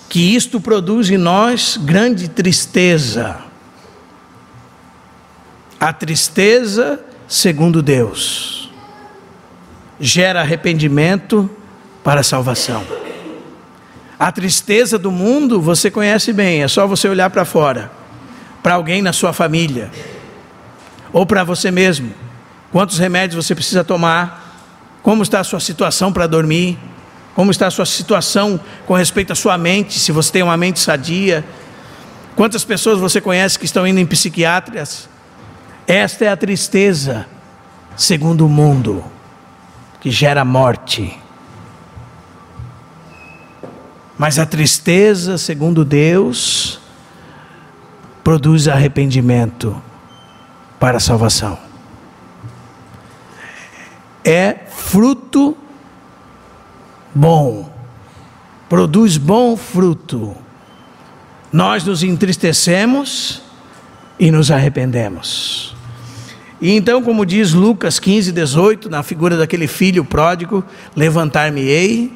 que isto produz em nós grande tristeza. A tristeza, segundo Deus, gera arrependimento para a salvação. A tristeza do mundo você conhece bem, é só você olhar para fora, para alguém na sua família, ou para você mesmo. Quantos remédios você precisa tomar? Como está a sua situação para dormir? Como está a sua situação com respeito à sua mente, se você tem uma mente sadia? Quantas pessoas você conhece que estão indo em psiquiátricas? Esta é a tristeza, segundo o mundo, que gera morte. Mas a tristeza, segundo Deus, produz arrependimento para a salvação. É fruto bom, produz bom fruto. Nós nos entristecemos e nos arrependemos. E então, como diz Lucas 15:18, na figura daquele filho pródigo, levantar-me-ei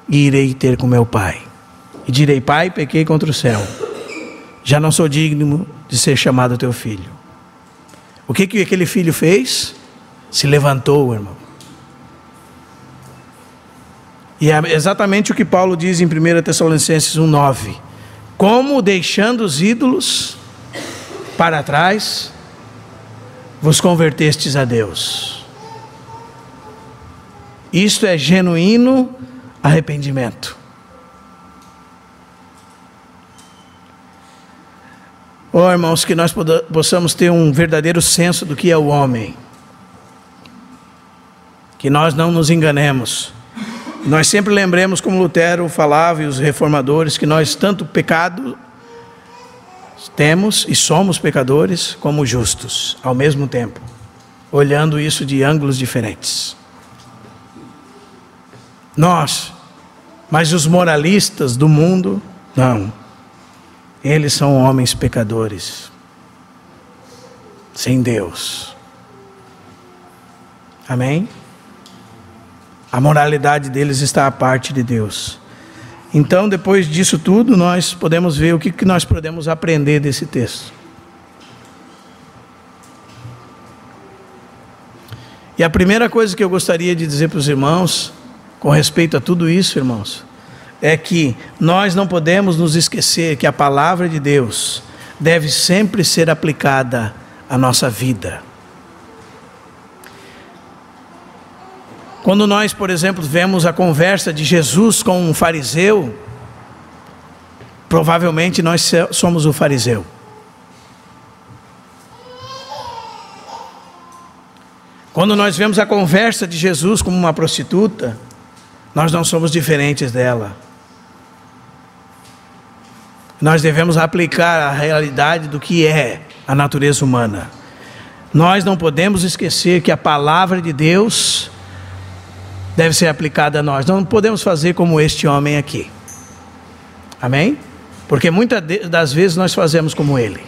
e irei ter com meu pai. E direi: Pai, pequei contra o céu, já não sou digno de ser chamado teu filho. O que aquele filho fez? Se levantou, irmão. E é exatamente o que Paulo diz em 1 Tessalonicenses 1:9. Como deixando os ídolos para trás, vos convertestes a Deus. Isto é genuíno arrependimento. Oh, irmãos, que nós possamos ter um verdadeiro senso do que é o homem. Que nós não nos enganemos. Nós sempre lembremos, como Lutero falava e os reformadores, que nós tanto pecado temos e somos pecadores como justos, ao mesmo tempo, olhando isso de ângulos diferentes. Nós, mas os moralistas do mundo, não. Eles são homens pecadores, sem Deus. Amém? A moralidade deles está à parte de Deus. Então, depois disso tudo, nós podemos ver o que nós podemos aprender desse texto. E a primeira coisa que eu gostaria de dizer para os irmãos, com respeito a tudo isso, irmãos, é que nós não podemos nos esquecer que a palavra de Deus deve sempre ser aplicada à nossa vida. Quando nós, por exemplo, vemos a conversa de Jesus com um fariseu, provavelmente nós somos o fariseu. Quando nós vemos a conversa de Jesus com uma prostituta, nós não somos diferentes dela. Nós devemos aplicar a realidade do que é a natureza humana. nós não podemos esquecer que a palavra de Deus deve ser aplicada a nós. Não podemos fazer como este homem aqui. Amém? Porque muitas das vezes nós fazemos como ele.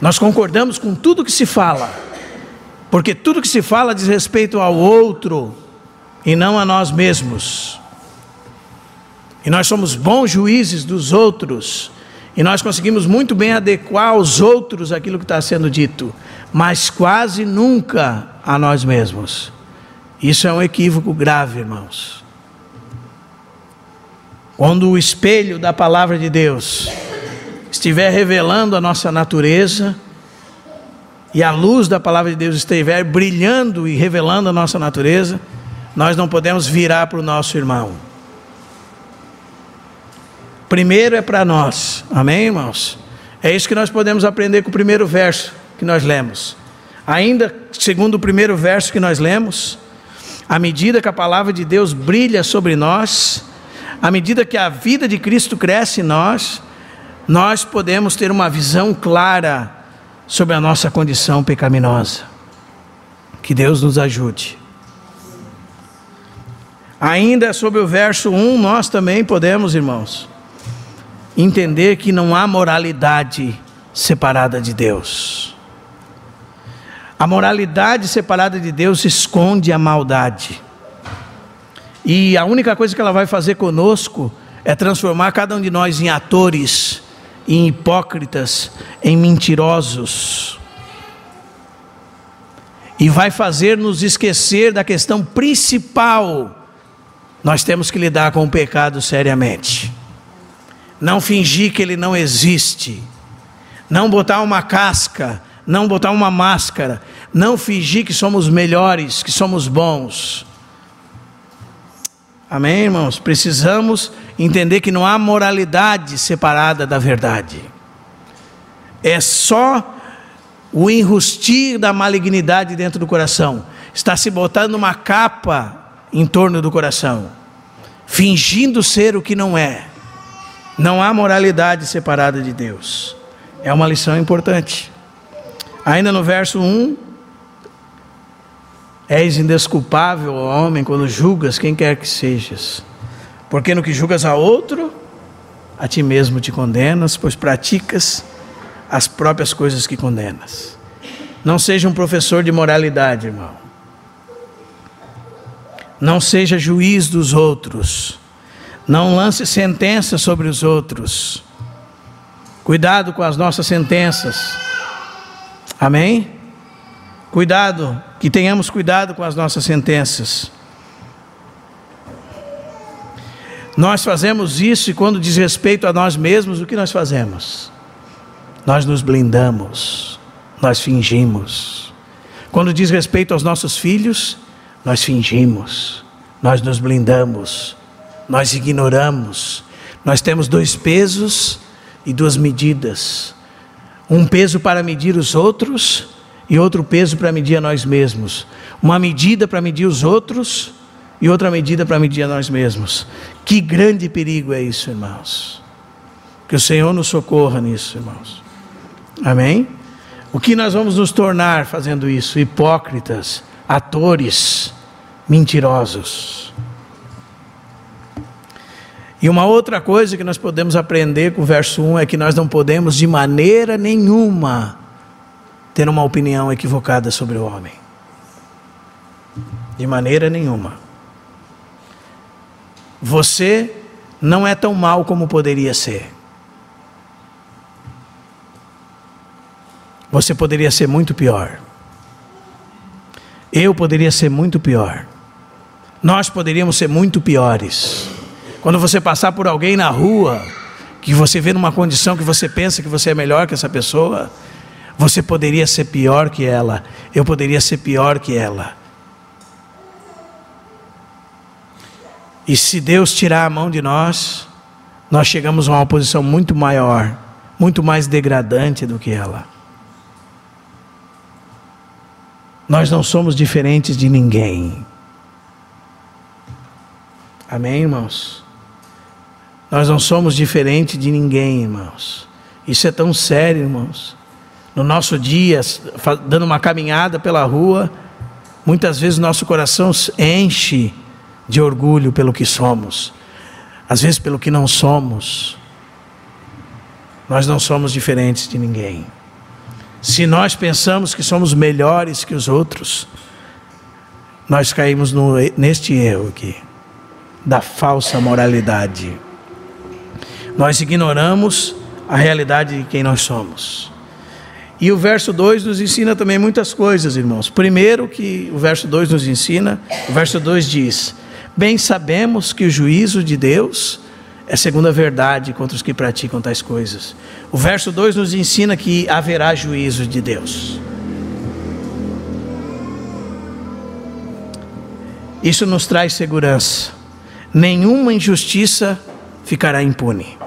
Nós concordamos com tudo que se fala, porque tudo que se fala diz respeito ao outro e não a nós mesmos. E nós somos bons juízes dos outros, e nós conseguimos muito bem adequar aos outros aquilo que está sendo dito, mas quase nunca a nós mesmos. Isso é um equívoco grave, irmãos. Quando o espelho da palavra de Deus estiver revelando a nossa natureza, e a luz da palavra de Deus estiver brilhando e revelando a nossa natureza, nós não podemos virar para o nosso irmão. Primeiro é para nós, amém, irmãos? É isso que nós podemos aprender com o primeiro verso que nós lemos. Ainda segundo o primeiro verso que nós lemos, à medida que a palavra de Deus brilha sobre nós, à medida que a vida de Cristo cresce em nós, nós podemos ter uma visão clara sobre a nossa condição pecaminosa. Que Deus nos ajude. Ainda sobre o verso 1, nós também podemos, irmãos, entender que não há moralidade separada de Deus. A moralidade separada de Deus esconde a maldade. E a única coisa que ela vai fazer conosco é transformar cada um de nós em atores, em hipócritas, em mentirosos. E vai fazer nos esquecer da questão principal. Nós temos que lidar com o pecado seriamente. Não fingir que ele não existe. Não botar uma casca, não botar uma máscara. Não fingir que somos melhores, que somos bons. Amém, irmãos? Precisamos entender que não há moralidade separada da verdade. É só o enrustir da malignidade dentro do coração. Está se botando uma capa em torno do coração, fingindo ser o que não é. Não há moralidade separada de Deus. É uma lição importante. Ainda no verso 1, és indesculpável, ó homem, quando julgas quem quer que sejas, porque no que julgas a outro, a ti mesmo te condenas, pois praticas as próprias coisas que condenas. Não seja um professor de moralidade, irmão. Não seja juiz dos outros. Não lance sentença sobre os outros. Cuidado com as nossas sentenças. Amém? Cuidado, que tenhamos cuidado com as nossas sentenças. Nós fazemos isso, e quando diz respeito a nós mesmos, o que nós fazemos? Nós nos blindamos, nós fingimos. Quando diz respeito aos nossos filhos, nós fingimos, nós nos blindamos, nós ignoramos. Nós temos 2 pesos e 2 medidas. Um peso para medir os outros e outro peso para medir a nós mesmos. Uma medida para medir os outros e outra medida para medir a nós mesmos. Que grande perigo é isso, irmãos. Que o Senhor nos socorra nisso, irmãos. Amém? O que nós vamos nos tornar fazendo isso? Hipócritas, atores, mentirosos. E uma outra coisa que nós podemos aprender com o verso 1 é que nós não podemos de maneira nenhuma ter uma opinião equivocada sobre o homem. De maneira nenhuma. Você não é tão mal como poderia ser. Você poderia ser muito pior. Eu poderia ser muito pior. Nós poderíamos ser muito piores. Quando você passar por alguém na rua, que você vê numa condição que você pensa que você é melhor que essa pessoa, você poderia ser pior que ela. Eu poderia ser pior que ela. E se Deus tirar a mão de nós, nós chegamos a uma posição muito maior, muito mais degradante do que ela. Nós não somos diferentes de ninguém. Amém, irmãos? Nós não somos diferentes de ninguém, irmãos. Isso é tão sério, irmãos. no nosso dia, dando uma caminhada pela rua, muitas vezes nosso coração enche de orgulho pelo que somos, às vezes pelo que não somos. Nós não somos diferentes de ninguém. Se nós pensamos que somos melhores que os outros, nós caímos neste erro aqui, da falsa moralidade. Nós ignoramos a realidade de quem nós somos. E o verso 2 nos ensina também muitas coisas, irmãos. Primeiro que o verso 2 nos ensina, o verso 2 diz: bem sabemos que o juízo de Deus é segundo a verdade contra os que praticam tais coisas. O verso 2 nos ensina que haverá juízo de Deus. Isso nos traz segurança. Nenhuma injustiça ficará impune.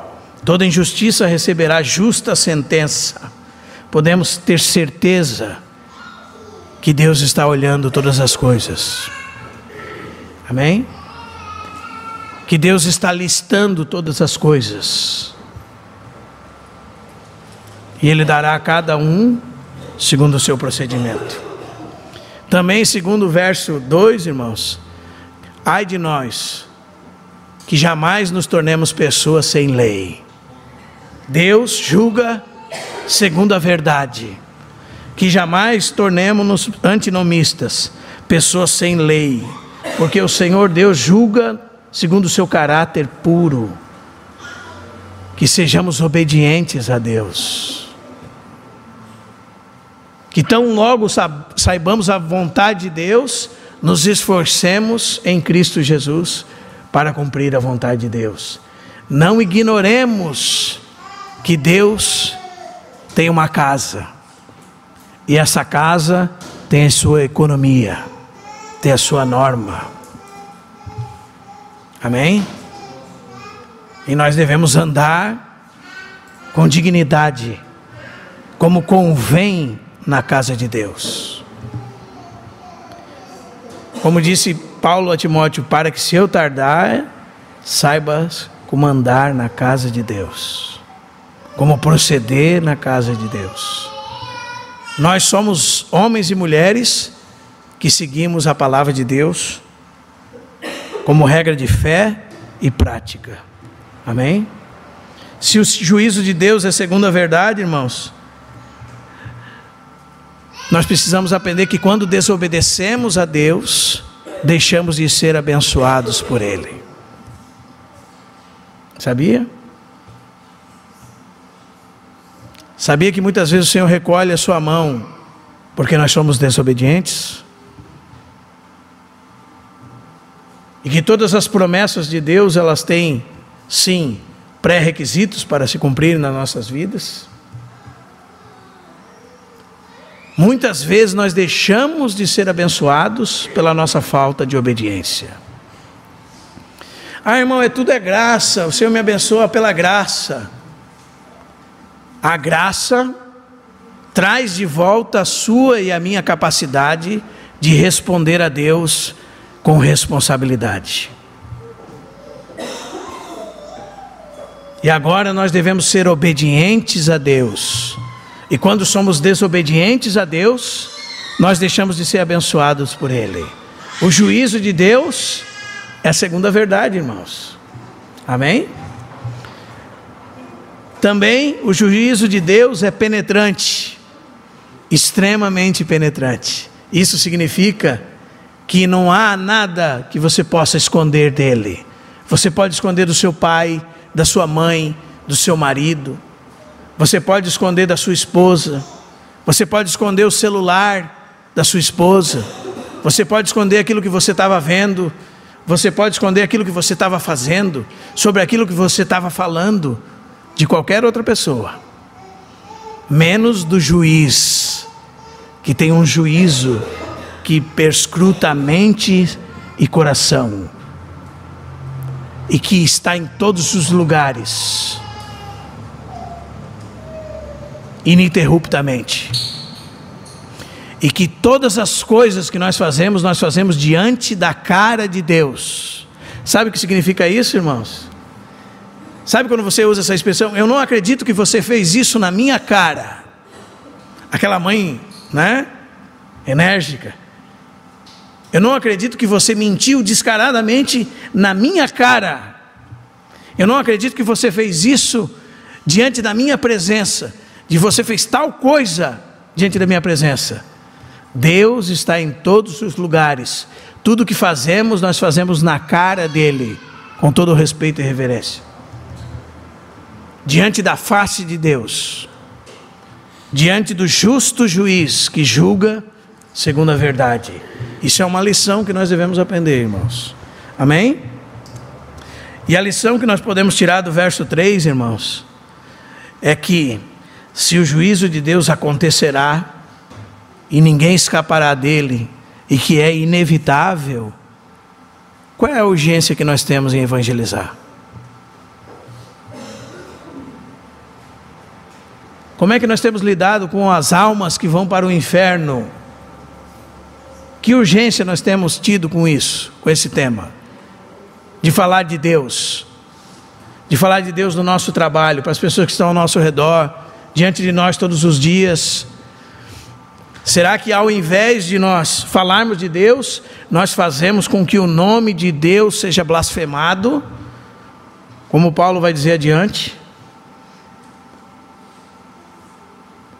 Toda injustiça receberá justa sentença. Podemos ter certeza que Deus está olhando todas as coisas. Amém? Que Deus está listando todas as coisas. E Ele dará a cada um segundo o seu procedimento. Também, segundo o verso 2, irmãos, ai de nós, que jamais nos tornemos pessoas sem lei. Deus julga segundo a verdade. Que jamais tornemos-nos antinomistas, pessoas sem lei. Porque o Senhor Deus julga segundo o seu caráter puro. Que sejamos obedientes a Deus. Que tão logo saibamos a vontade de Deus, nos esforcemos em Cristo Jesus para cumprir a vontade de Deus. Não ignoremos que Deus tem uma casa, e essa casa tem a sua economia, tem a sua norma. Amém? E nós devemos andar com dignidade, como convém na casa de Deus. Como disse Paulo a Timóteo, para que se eu tardar, saibas como andar na casa de Deus, como proceder na casa de Deus. Nós somos homens e mulheres que seguimos a palavra de Deus como regra de fé e prática. Amém? Se o juízo de Deus é segundo a verdade, irmãos, nós precisamos aprender que quando desobedecemos a Deus, deixamos de ser abençoados por Ele. Sabia? Sabia que muitas vezes o Senhor recolhe a sua mão porque nós somos desobedientes? E que todas as promessas de Deus, elas têm, sim, pré-requisitos para se cumprir nas nossas vidas? Muitas vezes nós deixamos de ser abençoados pela nossa falta de obediência. Ah, irmão, tudo é graça, o Senhor me abençoa pela graça. A graça traz de volta a sua e a minha capacidade de responder a Deus com responsabilidade. E agora nós devemos ser obedientes a Deus. E quando somos desobedientes a Deus, nós deixamos de ser abençoados por Ele. O juízo de Deus é a segunda verdade, irmãos. Amém? Também o juízo de Deus é penetrante, extremamente penetrante. Isso significa que não há nada que você possa esconder dele. Você pode esconder do seu pai, da sua mãe, do seu marido. Você pode esconder da sua esposa. Você pode esconder o celular da sua esposa. Você pode esconder aquilo que você estava vendo. Você pode esconder aquilo que você estava fazendo, sobre aquilo que você estava falando, de qualquer outra pessoa. Menos do juiz, que tem um juízo que perscruta a mente e coração, e que está em todos os lugares, ininterruptamente, e que todas as coisas que nós fazemos diante da cara de Deus. Sabe o que significa isso, irmãos? Sabe quando você usa essa expressão? Eu não acredito que você fez isso na minha cara. aquela mãe, né, enérgica. Eu não acredito que você mentiu descaradamente na minha cara. Eu não acredito que você fez isso diante da minha presença, de você fez tal coisa diante da minha presença. Deus está em todos os lugares. Tudo que fazemos, nós fazemos na cara dele, com todo o respeito e reverência. Diante da face de Deus, diante do justo juiz que julga segundo a verdade. Isso é uma lição que nós devemos aprender, irmãos. Amém? E a lição que nós podemos tirar do verso 3, irmãos, é que se o juízo de Deus acontecerá e ninguém escapará dele, e que é inevitável, qual é a urgência que nós temos em evangelizar? Como é que nós temos lidado com as almas que vão para o inferno? Que urgência nós temos tido com isso, com esse tema? De falar de Deus. De falar de Deus no nosso trabalho, para as pessoas que estão ao nosso redor, diante de nós todos os dias. Será que ao invés de nós falarmos de Deus, nós fazemos com que o nome de Deus seja blasfemado? Como Paulo vai dizer adiante?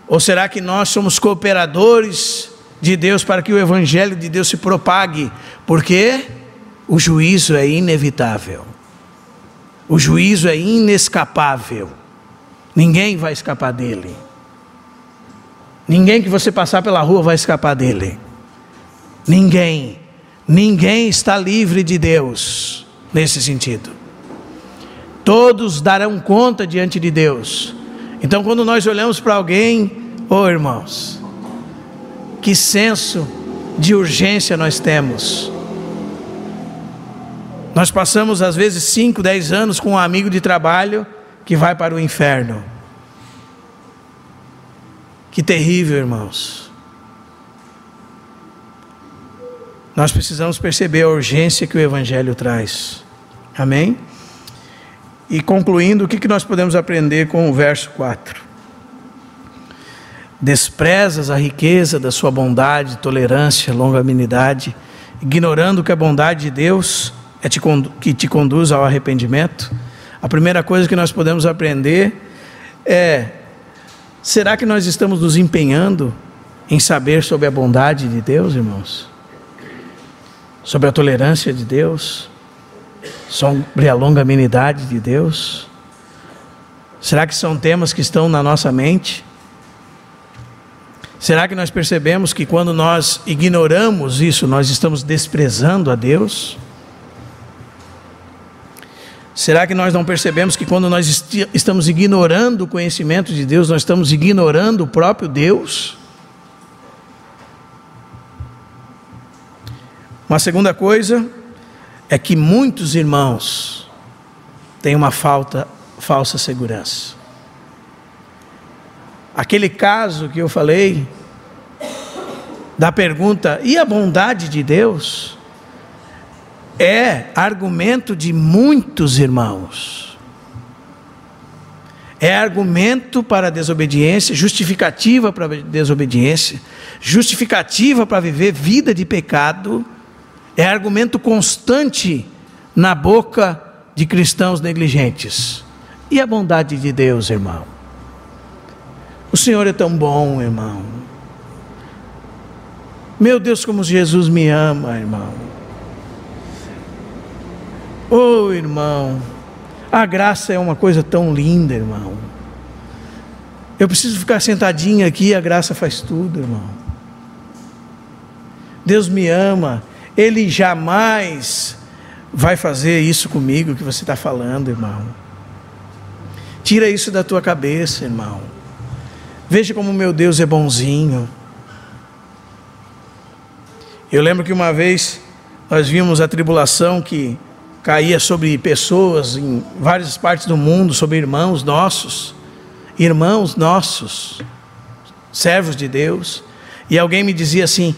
Ou será que nós somos cooperadores de Deus para que o evangelho de Deus se propague? Porque o juízo é inevitável. O juízo é inescapável. Ninguém vai escapar dele. Ninguém que você passar pela rua vai escapar dele. Ninguém. Ninguém está livre de Deus nesse sentido. Todos darão conta diante de Deus. Então, quando nós olhamos para alguém, irmãos, que senso de urgência nós temos. Nós passamos às vezes 5, 10 anos com um amigo de trabalho que vai para o inferno. Que terrível, irmãos. Nós precisamos perceber a urgência que o evangelho traz. Amém? E concluindo, o que nós podemos aprender com o verso 4? Desprezas a riqueza da sua bondade, tolerância, longanimidade, ignorando que a bondade de Deus é que te conduz ao arrependimento. A primeira coisa que nós podemos aprender é: será que nós estamos nos empenhando em saber sobre a bondade de Deus, irmãos? Sobre a tolerância de Deus? Sobre a longanimidade de Deus? Será que são temas que estão na nossa mente? Será que nós percebemos que quando nós ignoramos isso, nós estamos desprezando a Deus? Será que nós não percebemos que quando nós estamos ignorando o conhecimento de Deus, nós estamos ignorando o próprio Deus? Uma segunda coisa é que muitos irmãos têm uma falsa segurança. Aquele caso que eu falei, da pergunta, e a bondade de Deus? É argumento de muitos irmãos. É argumento para a desobediência, justificativa para a desobediência, justificativa para viver vida de pecado. É argumento constante na boca de cristãos negligentes. E a bondade de Deus, irmão? O Senhor é tão bom, irmão. Meu Deus, como Jesus me ama, irmão. Irmão, a graça é uma coisa tão linda, irmão. Eu preciso ficar sentadinho aqui, a graça faz tudo, irmão. Deus me ama. Ele jamais vai fazer isso comigo que você está falando, irmão. Tira isso da tua cabeça, irmão. Veja como meu Deus é bonzinho. Eu lembro que uma vez nós vimos a tribulação que caía sobre pessoas em várias partes do mundo, sobre irmãos nossos, servos de Deus. E alguém me dizia assim: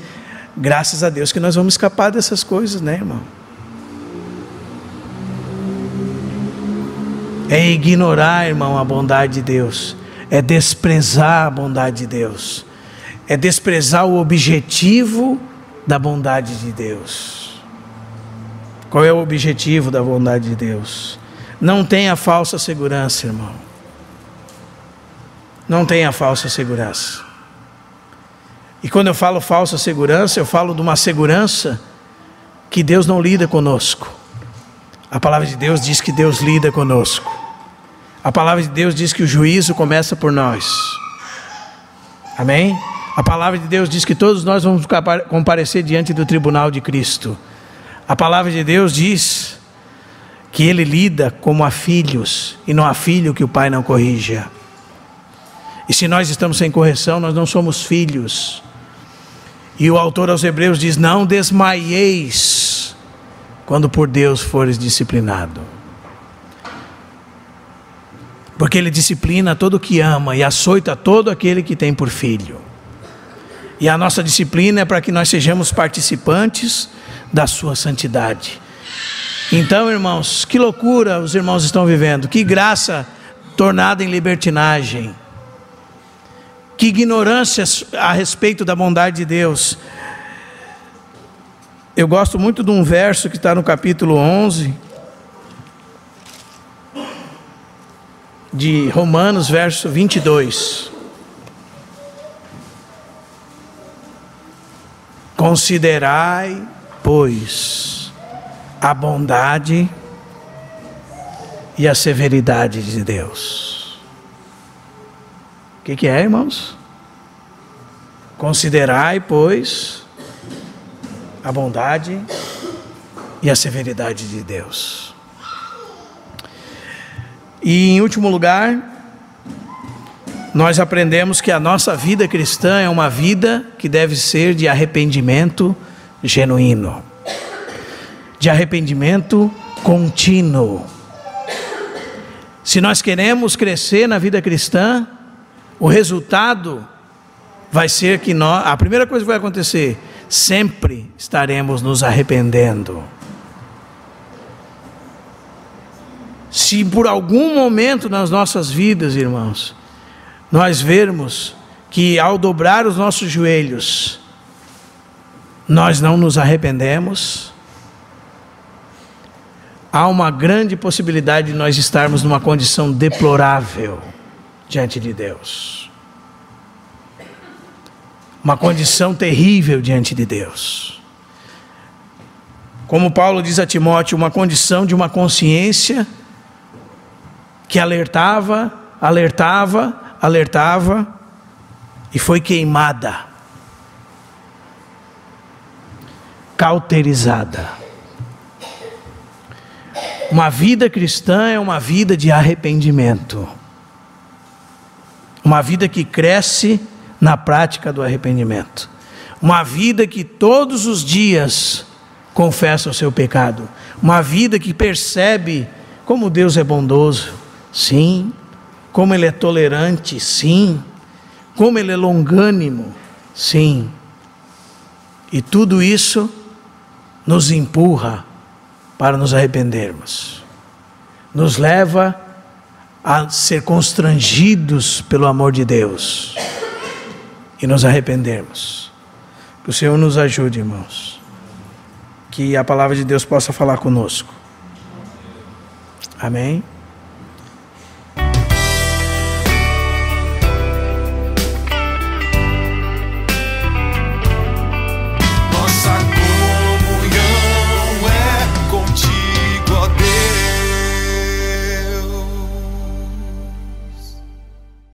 graças a Deus que nós vamos escapar dessas coisas, né, irmão? É ignorar, irmão, a bondade de Deus. É desprezar a bondade de Deus. é desprezar o objetivo da bondade de Deus. Qual é o objetivo da bondade de Deus? Não tenha falsa segurança, irmão. Não tenha falsa segurança. E quando eu falo falsa segurança, eu falo de uma segurança que Deus não lida conosco. A palavra de Deus diz que Deus lida conosco. A palavra de Deus diz que o juízo começa por nós. Amém? A palavra de Deus diz que todos nós vamos comparecer diante do tribunal de Cristo. A palavra de Deus diz que Ele lida como a filhos, e não há filho que o pai não corrija. E se nós estamos sem correção, nós não somos filhos. E o autor aos Hebreus diz: não desmaieis quando por Deus fores disciplinado. Porque Ele disciplina todo o que ama e açoita todo aquele que tem por filho. E a nossa disciplina é para que nós sejamos participantes da sua santidade. Então, irmãos, que loucura os irmãos estão vivendo, que graça tornada em libertinagem, que ignorância a respeito da bondade de Deus. Eu gosto muito de um verso que está no capítulo 11 de Romanos, verso 22. Considerai, pois, a bondade e a severidade de Deus. O que é, irmãos? Considerai, pois, a bondade e a severidade de Deus. E em último lugar, nós aprendemos que a nossa vida cristã é uma vida que deve ser de arrependimento genuíno, de arrependimento contínuo. Se nós queremos crescer na vida cristã, o resultado vai ser que a primeira coisa que vai acontecer, sempre estaremos nos arrependendo. Se por algum momento nas nossas vidas, irmãos, nós vermos que ao dobrar os nossos joelhos, nós não nos arrependemos, há uma grande possibilidade de nós estarmos numa condição deplorável diante de Deus. Uma condição terrível diante de Deus. Como Paulo diz a Timóteo, uma condição de uma consciência que alertava e foi queimada, cauterizada. Uma vida cristã é uma vida de arrependimento, uma vida que cresce na prática do arrependimento, uma vida que todos os dias confessa o seu pecado, uma vida que percebe como Deus é bondoso, sim, como Ele é tolerante, sim, como Ele é longânimo, sim, e tudo isso nos empurra para nos arrependermos, nos leva a ser constrangidos pelo amor de Deus e nos arrependermos. Que o Senhor nos ajude, irmãos, que a palavra de Deus possa falar conosco. Amém.